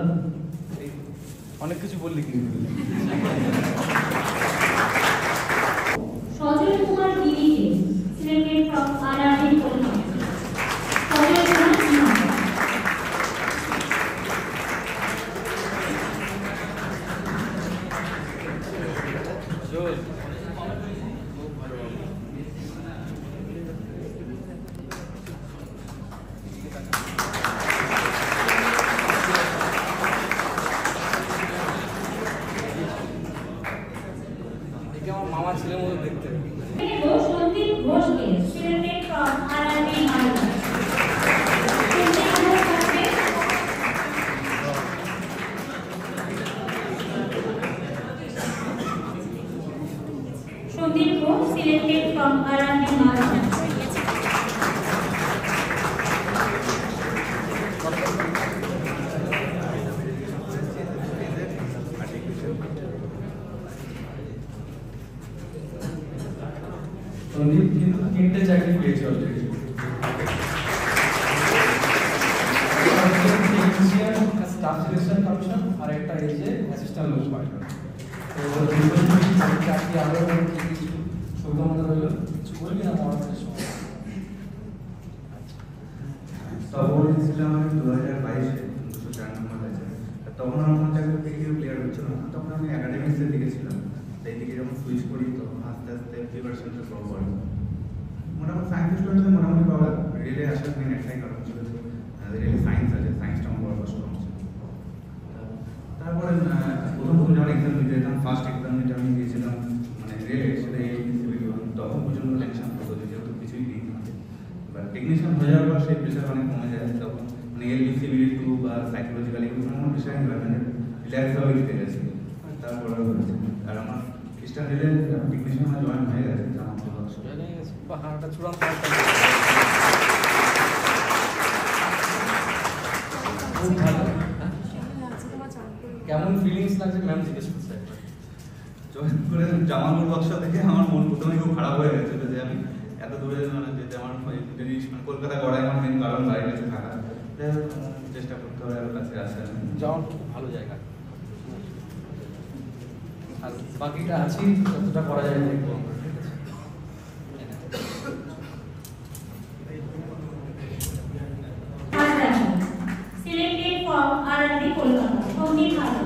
B: অনেক কিছু বললি কিন্তু
A: সজল কুমার গিরিকে selected from RRB Kolkata. Sajal Kumar Giri.
B: আমার মামা ছেলের মতো দেখতে।
A: সন্দীপ ঘোষকে selected from RRB Malda. Sandeep Ghosh selected from RRB Malda.
B: Sandeep কিন্তু 3টে চাকরি পেয়েছে অলরেডি, স্টাফ সিলেকশন কমিশন আর একটা এই যে অ্যাসিস্ট্যান্ট লোক পার্টনার। তো চাকরি আরো কিছু শুভকামনা রইল, কিছু বলবি না পড়াশোনার সময়?
J: তখন এসেছিলাম আমি 2022-এ 204 নম্বর ব্যাচে। তখন আমার চাকরি থেকে ক্লিয়ার হচ্ছিল না, তখন আমি একাডেমিক্সের দিকে ছিলাম। সেই দিকে যখন সুইচ করি তখন আস্তে আস্তে প্রিপারেশনটা সলভ করে মোটামুটি সায়েন্স স্টুডেন্টদের মোটামুটি পাওয়া রেলে আসার মেন একটাই কারণ ছিল যে রেলে সায়েন্স আছে, সায়েন্সটা আমার বড় কষ্ট হচ্ছে। তারপরে প্রথম যখন এক্সাম দিতে যেতাম, ফার্স্ট এক্সাম যেটা আমি দিয়েছিলাম মানে রেলে, সেটা তখন পর্যন্ত টেনশন হতো যেহেতু কিছুই দিই না। এবার টেকনিশিয়ান হয়ে যাওয়ার পর সেই প্রেশার অনেক কমে যায়, তখন মানে LBCBD2 বা সাইকোলজিক্যালি কোনো প্রেশার নেই, মানে রিল্যাক্সভাবে দিতে গেছি। তারপরে হয়েছে আর আমার খ্রিস্টান রেলে টেকনিশিয়ান জয়েন হয়ে গেছে, আমার ভালো
B: পাহাড়টা চূড়ান্ত খুব ভালো। কেমন ফিলিংস লাগছে ম্যাম জিজ্ঞেস করছে?
J: জয়েন করে জামালপুর বক্সা থেকে আমার মন প্রথমে খুব খারাপ হয়ে গেছিল যে আমি এত দূরে মানে যেতে আমার জিনিস মানে কলকাতা গড়াই আমার মেন কারণ বাড়ির কাছে থাকা, চেষ্টা করতে হবে আরো কাছে আসার।
B: যাওয়ার খুব ভালো জায়গা, আর বাকিটা আছি যতটা করা যায় দেখবো।
A: Selected from RRB Kolkata. Sandip Hazra.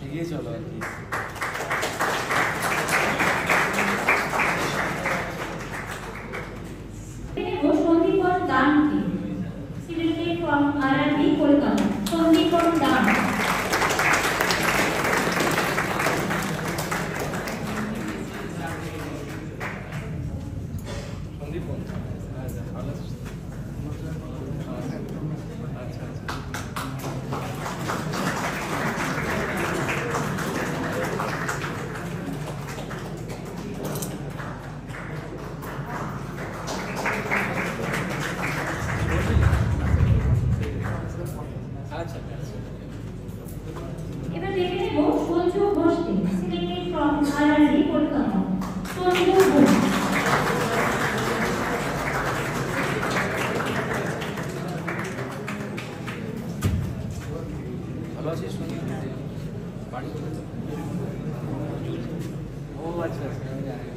B: এগিয়ে চলো আর কি।
A: সন্দীপন দানকে selected from RRB Kolkata. Sandipan Dan.
B: Sandipan ভালো আচ্ছা আচ্ছা
A: এবার দেখে নেব সঞ্জু ঘোষকে selected from RRB Kolkata. Sanju Ghosh.
B: ভালো আছিস সন্দীপ? বাড়ি ও আচ্ছা আচ্ছা আমি জানি।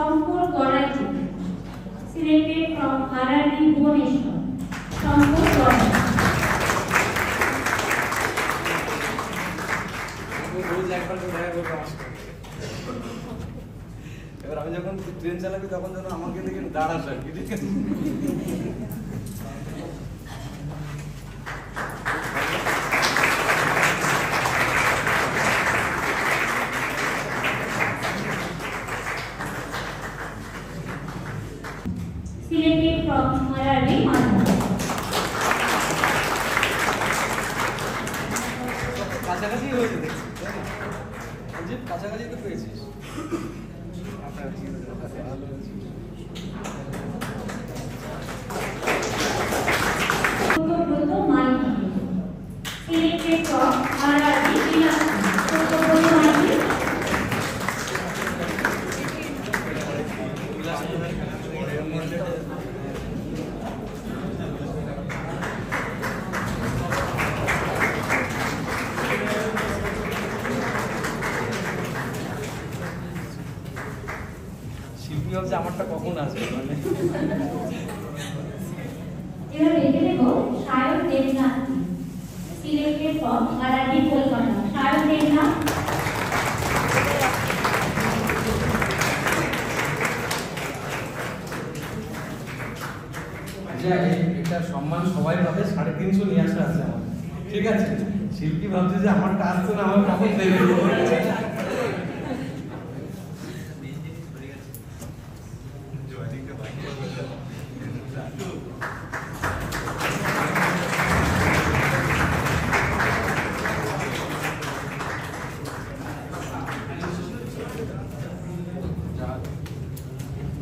A: Shankar গড়াইজি, selected from RRB Bhubaneswar, Shankar গড়াইজি।
B: রোজ একবার করে দেখা করবো আমার সাথে। এবার আমি যখন ট্রেন চালাবি তখন যেন আমাকে দেখে দাঁড়াস আর কি, ঠিক আছে?
A: Selected from RRB Malda.
B: কাছাকাছি হয়েছে দেখছি, তাই না? অঞ্জিত, কাছাকাছি তো পেয়েছিস। আপনার ভালো হয়েছে।
A: Satyabrata Maiti, selected from RRB Bilaspur, Satyabrata Maiti.
B: শিল্পী ভাবছে আমারটা কখন আসবে, মানে
A: এবার দেখে নেব Sayan Debnath, selected from RRB Kolkata, Sayan Debnath.
B: এটা সম্মান সবাই পাবে, 350 নিয়ে আসা আছে আমার, ঠিক আছে? শিল্পী ভাবছে যে আমারটা আসছে না, আমার কখন দেবে।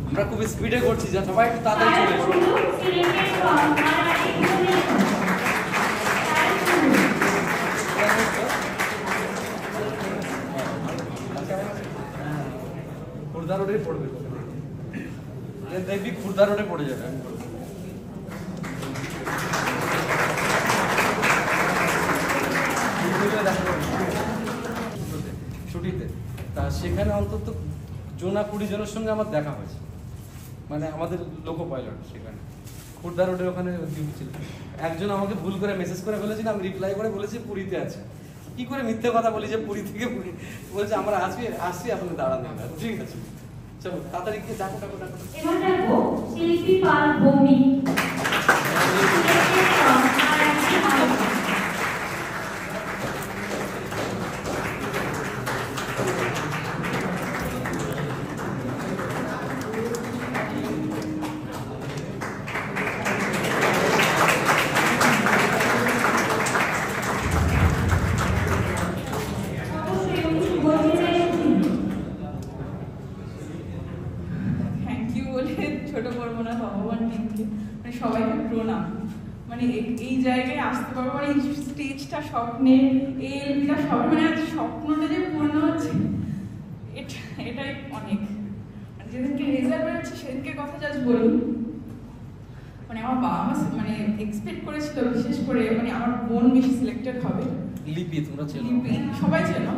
B: আমরা খুব স্পিডে করছি, যা সবাই একটু তাড়াতাড়ি চলে এসো।
A: Selected from RRB Bhubaneswar,
B: Khurda রোডে পড়বে, দেখবি খুর্দা রোডে পড়ে যাবে। ছুটিতে তা সেখানে অন্তত জোনা 20 জনের সঙ্গে আমার দেখা হয়েছে, মানে আমাদের লোকো পাইলট সেখানে খুর্দা রোডের ওখানে ডিউটি ছিল। একজন আমাকে ভুল করে মেসেজ করে ফেলেছিল, আমি রিপ্লাই করে বলেছি পুরীতে আছে। কি করে মিথ্যে কথা বলি যে পুরী থেকে পুরী, বলছে আমরা আসছি আপনি দাঁড়াবেন না, ঠিক আছে চলো তাড়াতাড়ি গিয়ে ডাকো ডাকো ডাকো।
A: এবার দেখো Shilpi Pal Bhowmik, selected from RRB Malda.
K: Thank you বলে ছোট করবো না ভগবান টিমকে, মানে সবাইকে প্রণাম। মানে এই জায়গায় আসতে পারবো, মানে এই স্টেজটা স্বপ্নের, এই এলবিটা স্বপ্ন, মানে আজ স্বপ্নটা যে পূর্ণ হচ্ছে এটাই অনেক। মানে যেদিনকে রেজাল্ট বেরোচ্ছে সেদিনকে কথা জাস্ট বলি, মানে আমার বাবা মা মানে এক্সপেক্ট করেছিল বিশেষ করে মানে আমার বোন বেশি সিলেক্টেড হবে।
B: লিপি তোমরা চেনো,
K: লিপি সবাই চেনো,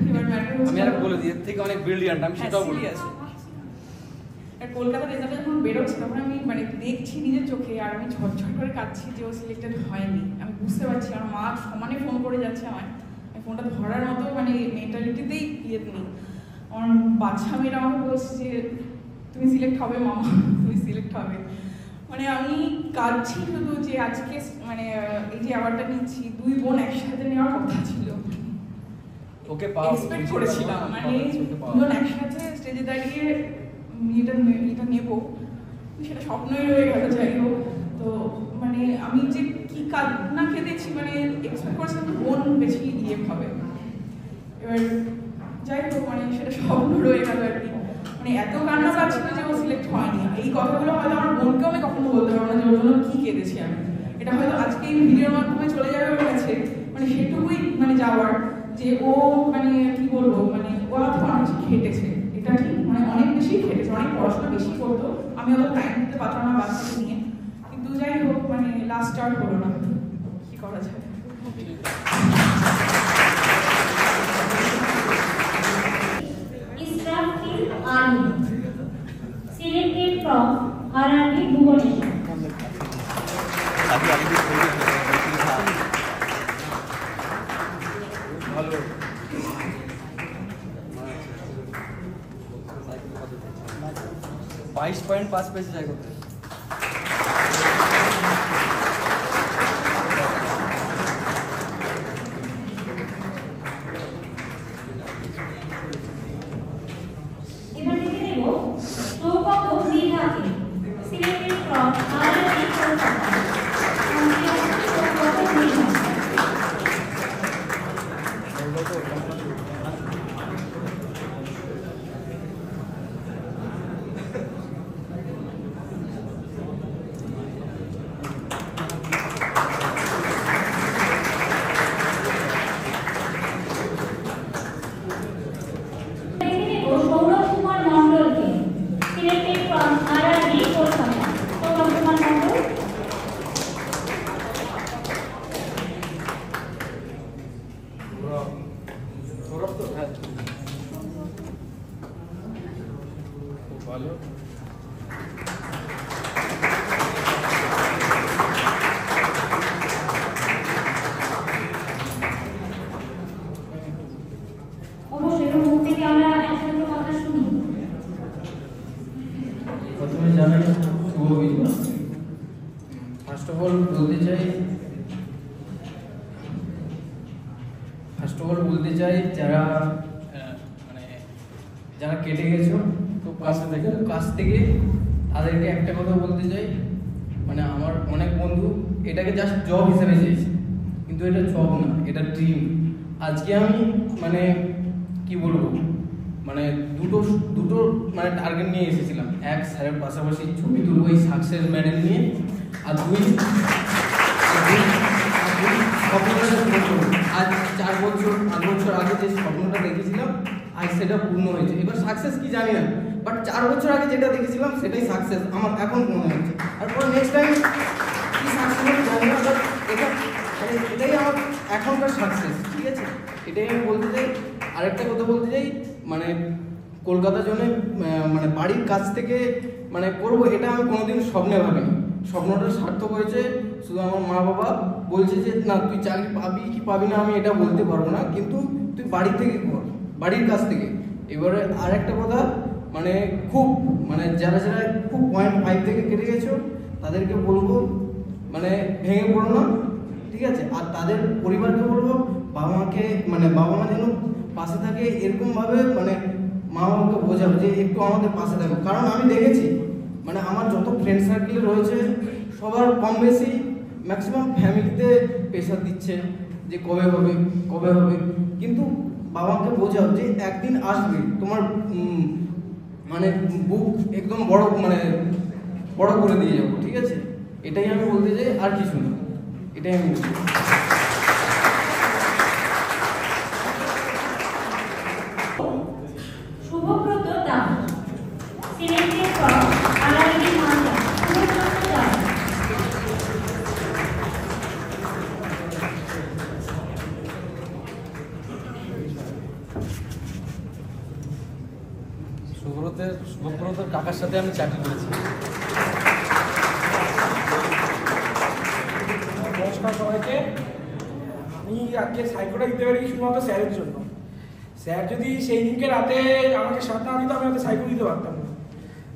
K: এবার ম্যাটার হচ্ছে
B: আমি আর বলে দিই এর থেকে অনেক ব্রিলিয়ান্ট, আমি সেটাও বলি।
K: কলকাতা রেজাল্ট যখন বেরোচ্ছে তখন আমি মানে দেখছি নিজের চোখে, আর আমি ঝরঝর করে কাঁদছি যে ও সিলেক্টেড হয়নি। আমি বুঝতে পারছি আমার মা সমানে ফোন করে যাচ্ছে আমায়, আমি ফোনটা ধরার মতো মানে মেন্টালিটিতেই নেই। আমার বাচ্চা মেয়েরা আমাকে বলছে যে তুমি সিলেক্ট হবে মামা, তুমি সিলেক্ট হবে। মানে আমি কাঁদছি শুধু যে আজকে মানে এই যে অ্যাওয়ার্ডটা নিচ্ছি, 2 বোন একসাথে নেওয়ার কথা ছিল,
B: ওকে পাও
K: এক্সপেক্ট করেছিলাম, মানে 2 বোন একসাথে স্টেজে দাঁড়িয়ে এটা নেবো, সেটা স্বপ্নই রয়ে গেল। যাই হোক, তো মানে আমি যে কি কান্না কেঁদেছি, মানে এক্সপেক্ট করেছিলাম বোন বেশি ইয়ে হবে, এবার যাই হোক মানে সেটা স্বপ্ন রয়ে গেল আর কি। মানে এত কান্না পাচ্ছিল যে ও সিলেক্ট হয়নি। এই কথাগুলো হয়তো আমার বোনকেও আমি কখনো বলতে পারবো না যে ওর জন্য কি কেঁদেছি আমি, এটা হয়তো আজকে এই ভিডিওর মাধ্যমে চলে যাবে ওর কাছে, মানে সেটুকুই মানে যাওয়ার যে ও মানে কি বলবো, মানে ও হয়তো অনেক খেটেছে, এটা ঠিক, মানে অনেক বেশি খেটেছে, অনেক পড়াশোনা বেশি করতো, আমি অত টাইম দিতে পারতাম না বাচ্চাকে নিয়ে, কিন্তু যাই হোক মানে লাস্ট স্টার্ট হলো না, কি করা যায়।
A: ইসরাফিল আলী,
B: 22.5 পেয়েছে যাই করতে।
A: এবার লিখে নেব সৌগত মৃধাকে, selected from RRB Kolkata. Saugata Mridha. Sourav Kumar মণ্ডলকে, selected from RRB Kolkata. Sourav Kumar Mondal.
B: Sourav তো হ্যাঁ খুব ভালো।
A: অবশ্যই এর মুখ থেকে আমরা একসাথে কথা শুনি।
G: প্রথমে জানাই শুভ বিজয়। ফার্স্ট অফ অল বলতে চাই যারা মানে যারা কেটে গেছো খুব কাছ থেকে তাদেরকে একটা কথা বলতে চাই, মানে আমার অনেক বন্ধু এটাকে জাস্ট জব হিসেবে চেয়েছে, কিন্তু এটা জব না, এটা ড্রিম। আজকে আমি মানে কি বলবো, মানে দুটো মানে টার্গেট নিয়ে এসেছিলাম। এক, স্যারের পাশাপাশি ছবি তুলবো এই সাকসেস মেডেল নিয়ে, আর দুই আজ 4 বছর 5 বছর আগে যে স্বপ্নটা দেখেছিলাম আজ সেটা পূর্ণ হয়েছে। এবার সাকসেস কি জানি না, বাট 4 বছর আগে যেটা দেখেছিলাম সেটাই সাকসেস আমার এখন মনে হচ্ছে। তারপর নেক্সট টাইম কি সাকসেস হবে জানি না, বাট এটাই আমার এখনকার সাকসেস। ঠিক আছে, এটাই আমি বলতে চাই। আরেকটা কথা বলতে চাই, মানে কলকাতার জন্য মানে বাড়ির কাছ থেকে মানে করবো, এটা আমি কোনোদিন স্বপ্নে ভাবিনি। স্বপ্নটা সার্থক হয়েছে, শুধু আমার মা বাবা বলছে যে না তুই চাকরি পাবি কি পাবি না আমি এটা বলতে পারবো না, কিন্তু তুই বাড়ি থেকে কর, বাড়ির কাছ থেকে। এবারে আর একটা কথা, মানে খুব মানে যারা খুব 0.5 থেকে কেটে গেছো তাদেরকে বলবো মানে ভেঙে পড়ো না, ঠিক আছে। আর তাদের পরিবারকে বলবো বাবা মা যেন পাশে থাকে, এরকমভাবে মানে মা বাবাকে বোঝাবো যে একটু আমাদের পাশে থাকো। কারণ আমি দেখেছি মানে আমার যত ফ্রেন্ড সার্কেল রয়েছে সবার কম বেশি ম্যাক্সিমাম ফ্যামিলিতে প্রেশার দিচ্ছে যে কবে হবে, কিন্তু বাবাকে বোঝাও যে একদিন আসবে তোমার মানে বুক একদম বড় করে দিয়ে যাবো, ঠিক আছে। এটাই আমি বলতে চাই, আর কিছু না, এটাই আমি বলতে চাই।
A: Subhabrata Das, selected from RRB Malda. Subhabrata Das.
B: শুভব্রতর কাকার সাথে আমি চাকরি করেছি।
L: নমস্কার সবাইকে। আমি আজকে সাইকোটা দিতে পারি শুধুমাত্র স্যারের জন্য। স্যার যদি সেই দিনকে রাতে আমাকে সাথে না দিত আমি হয়তো সাইকো দিতে পারতাম না।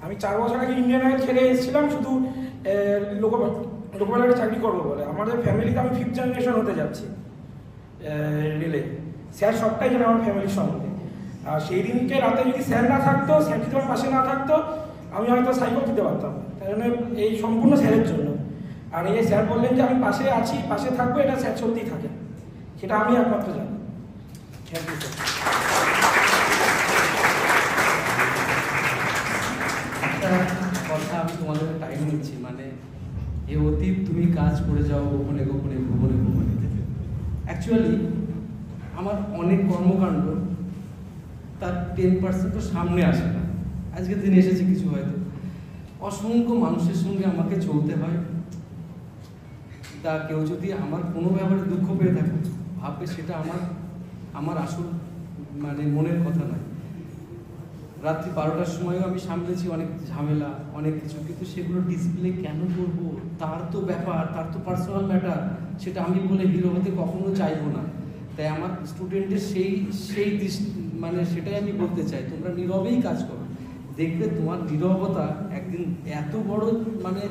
L: আমি 4 বছর আগে ইন্ডিয়ান অয়েল ছেড়ে এসেছিলাম শুধু লোকবেলায় চাকরি করবো বলে। আমাদের ফ্যামিলিতে আমি 5th জেনারেশন হতে যাচ্ছি রেলে। স্যার সবটাই জানে আমার ফ্যামিলির সম্বন্ধে। আর সেই দিনকে রাতে যদি স্যার না থাকতো, স্যার যদি আমার পাশে না থাকতো আমি হয়তো সাইকো দিতে পারতাম। তাই জন্য এই সম্পূর্ণ স্যারের জন্য। আর এই স্যার বললেন যে আমি পাশে আছি, পাশে থাকবো, এটা স্যার সত্যিই থাকে, সেটা আমি একমাত্র জানি। Thank you sir.
B: একটা কথা আমি তোমাদের টাইম নিচ্ছি, মানে এ অতীত তুমি কাজ করে যাও গোপনে ভুবনে। অ্যাকচুয়ালি আমার অনেক কর্মকাণ্ড তার 10% তো সামনে আসে না। আজকের দিন এসেছে কিছু, হয়তো অসংখ্য মানুষের সঙ্গে আমাকে চলতে হয়। তা কেউ যদি আমার কোনো ব্যাপারে দুঃখ পেয়ে থাকে ভাববে সেটা আমার আসল মানে মনের কথা নয়। রাত্রি 12টার সময়ও আমি সামলেছি অনেক ঝামেলা, অনেক কিছু, কিন্তু সেগুলো ডিসপ্লে কেন করবো? তার তো ব্যাপার, তার তো পার্সোনাল ম্যাটার, সেটা আমি বলে হিরো হতে কখনো চাইবো না। তাই আমার স্টুডেন্টের সেই মানে সেটাই আমি বলতে চাই, তোমরা নীরবেই কাজ করো। দেখবে তোমার নীরবতা একদিন এত বড় মানে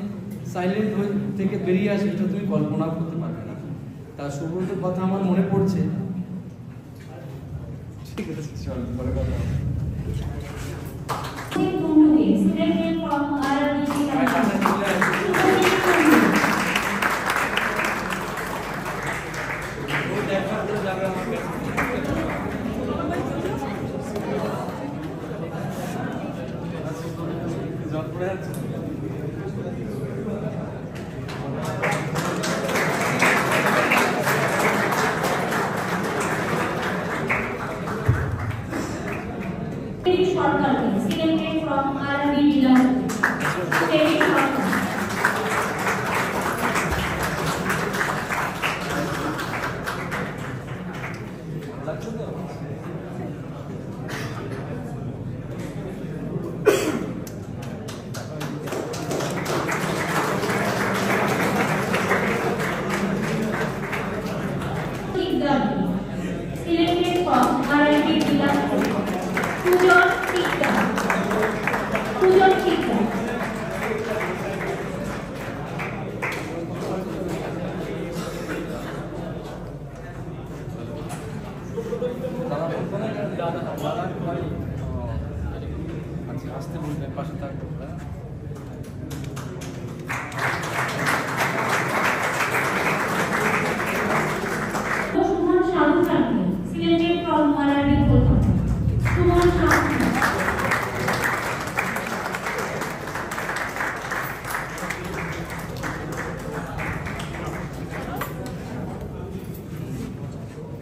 B: সাইলেন্ট হয়ে থেকে বেরিয়ে আসে, এটা তুমি কল্পনা করতে পারবে না। তার সুব্রতর কথা আমার মনে পড়ছে। ঠিক আছে, চল পরে কথা হবে। আসতে বলবেন, পাশে থাকবো।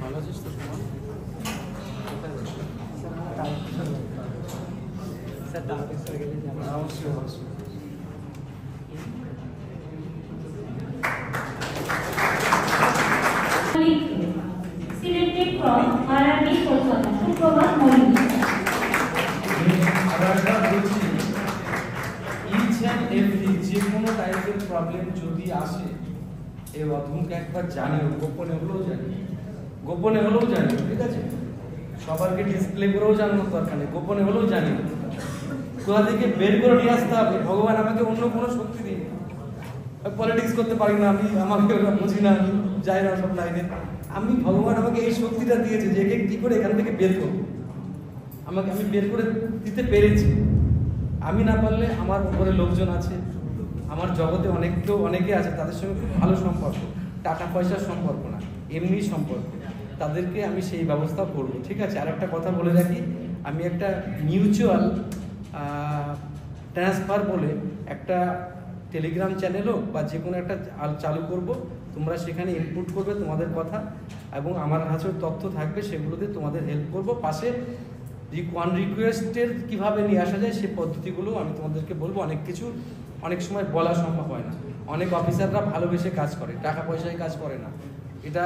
B: ভালো আছিস তো? অবশ্যই অবশ্যই।
A: Selected from RRB Kolkata, Suprabhat Maulik.
B: Each and every যে কোনো টাইপের প্রবলেম যদি আসে, এই অধমকে একবার জানিও, গোপনে হলেও জানিও, ঠিক আছে? সবারকে ডিসপ্লে করেও জানানোর দরকার নেই, গোপনে হলেও জানিও। কোথা থেকে বের করে নিয়ে আসতে হবে। ভগবান আমাকে অন্য কোনো শক্তি দিই, পলিটিক্স করতে পারি না আমি, আমাকে ওরা বুঝি না, আমি যাই না সব লাইনে। ভগবান আমাকে এই শক্তিটা দিয়েছে যে একে কি করে এখান থেকে বের করবো। আমি বের করে দিতে পেরেছি। আমি না পারলে আমার উপরে লোকজন আছে, আমার জগতে অনেকে আছে, তাদের সঙ্গে খুব ভালো সম্পর্ক, টাকা পয়সার সম্পর্ক না, এমনি সম্পর্ক, তাদেরকে আমি সেই ব্যবস্থা করবো, ঠিক আছে? আর একটা কথা বলে রাখি, আমি একটা মিউচুয়াল ট্রান্সফার বলে একটা টেলিগ্রাম চ্যানেলও বা যে কোনো একটা চালু করব। তোমরা সেখানে ইনপুট করবে তোমাদের কথা এবং আমার কাছেও তথ্য থাকবে, সেগুলোতে তোমাদের হেল্প করব। পাশে ওয়ান রিকোয়েস্টের কীভাবে নিয়ে আসা যায় সেই পদ্ধতিগুলো আমি তোমাদেরকে বলবো। অনেক সময় বলা সম্ভব হয় না, অনেক অফিসাররা ভালোবেসে কাজ করে, টাকা পয়সায় কাজ করে না, এটা